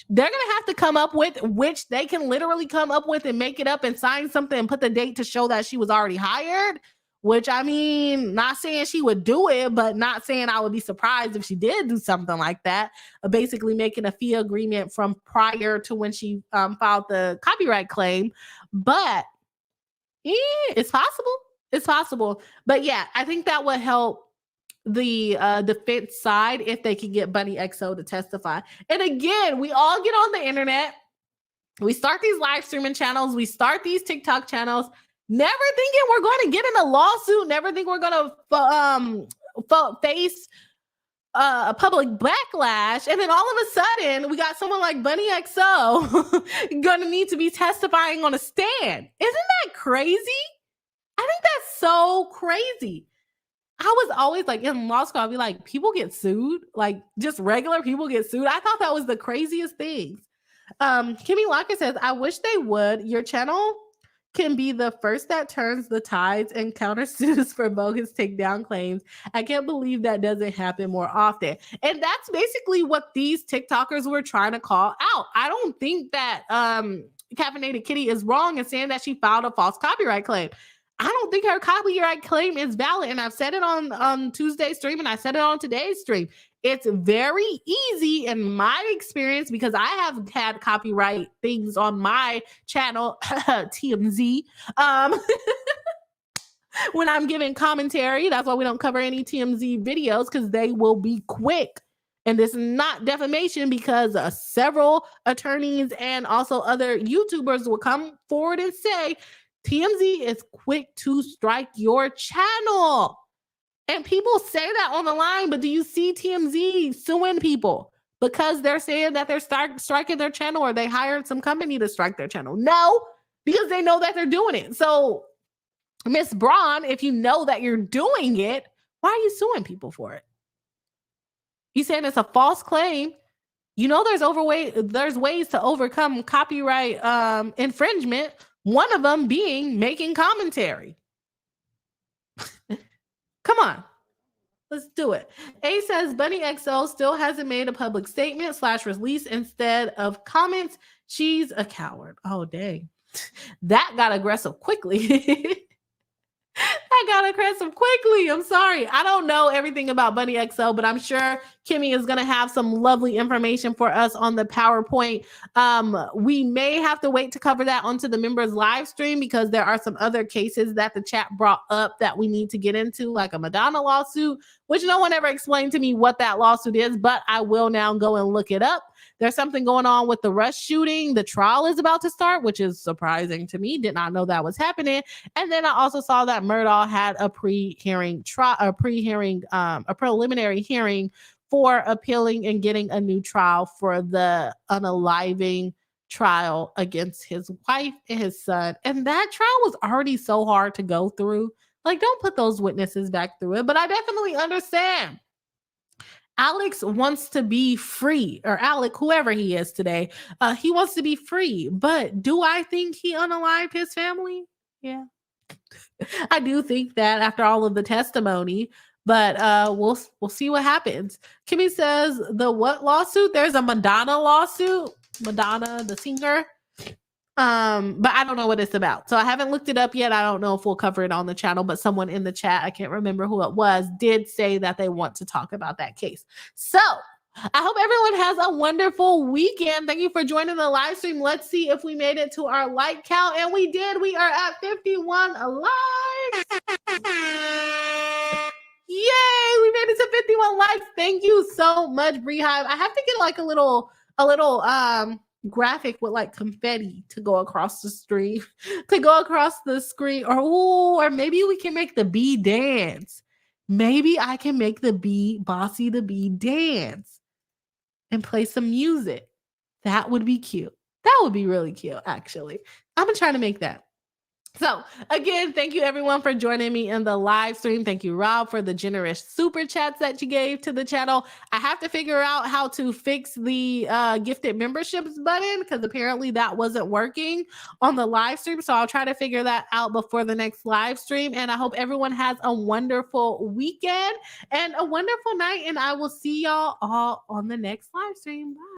They're going to have to come up with, which they can literally come up with and make it up and sign something and put the date to show that she was already hired, which, I mean, not saying she would do it, but not saying I would be surprised if she did do something like that, basically making a fee agreement from prior to when she filed the copyright claim. But it's possible. It's possible. But yeah, I think that would help the defense side if they can get Bunny XO to testify. And again, we all get on the internet. We start these live streaming channels. We start these TikTok channels, never thinking we're going to get in a lawsuit, never think we're going to face a public backlash. And then all of a sudden, we got someone like Bunny XO going to need to be testifying on a stand. Isn't that crazy? I think that's so crazy. I was always like in law school, I'd be like, people get sued, like just regular people get sued. I thought that was the craziest things. Kimmy Locker says, I wish they would. Your channel can be the first that turns the tides and countersues for bogus takedown claims. I can't believe that doesn't happen more often. And that's basically what these TikTokers were trying to call out. I don't think that Caffeinated Kitty is wrong in saying that she filed a false copyright claim. I don't think her copyright claim is valid. And I've said it on Tuesday's stream and I said it on today's stream. It's very easy in my experience because I have had copyright things on my channel, TMZ. When I'm giving commentary, that's why we don't cover any TMZ videos because they will be quick. And this is not defamation because several attorneys and also other YouTubers will come forward and say, TMZ is quick to strike your channel. And people say that on the line, but do you see TMZ suing people because they're saying that they're striking their channel or they hired some company to strike their channel? No, because they know that they're doing it. So, Miss Braun, if you know that you're doing it, why are you suing people for it? You saying it's a false claim. You know there's ways to overcome copyright infringement. One of them being making commentary. Come on. Let's do it. A says Bunny XO still hasn't made a public statement / release instead of comments. She's a coward. Oh, dang. That got aggressive quickly. I got aggressive quickly. I'm sorry. I don't know everything about Bunny XO, but I'm sure Kimmy is going to have some lovely information for us on the PowerPoint. We may have to wait to cover that onto the members live stream because there are some other cases that the chat brought up that we need to get into, like a Madonna lawsuit, which no one ever explained to me what that lawsuit is, but I will now go and look it up. There's something going on with the Rush shooting. The trial is about to start, which is surprising to me. Did not know that was happening. And then I also saw that Murdaugh had a preliminary hearing for appealing and getting a new trial for the unaliving trial against his wife and his son. And that trial was already so hard to go through. Like, don't put those witnesses back through it. But I definitely understand. Alex wants to be free, or Alec, whoever he is today, he wants to be free. But do I think he unalived his family? Yeah. I do think that after all of the testimony, but we'll see what happens. Kimmy says the what lawsuit? There's a Madonna lawsuit. Madonna, the singer. But I don't know what it's about. So I haven't looked it up yet. I don't know if we'll cover it on the channel, but someone in the chat, I can't remember who it was, did say that they want to talk about that case. So I hope everyone has a wonderful weekend. Thank you for joining the live stream. Let's see if we made it to our like count. And we did. We are at 51 likes. Yay! We made it to 51 likes. Thank you so much, Beehive. I have to get like a little graphic with like confetti to go across the screen, or maybe we can make the bee dance. Maybe I can make the bee, Bossy the bee, dance and play some music. That would be cute. That would be really cute, actually. I'm gonna try to make that. So again, thank you everyone for joining me in the live stream. Thank you, Rob, for the generous super chats that you gave to the channel. I have to figure out how to fix the gifted memberships button because apparently that wasn't working on the live stream. So I'll try to figure that out before the next live stream. And I hope everyone has a wonderful weekend and a wonderful night. And I will see y'all all on the next live stream. Bye.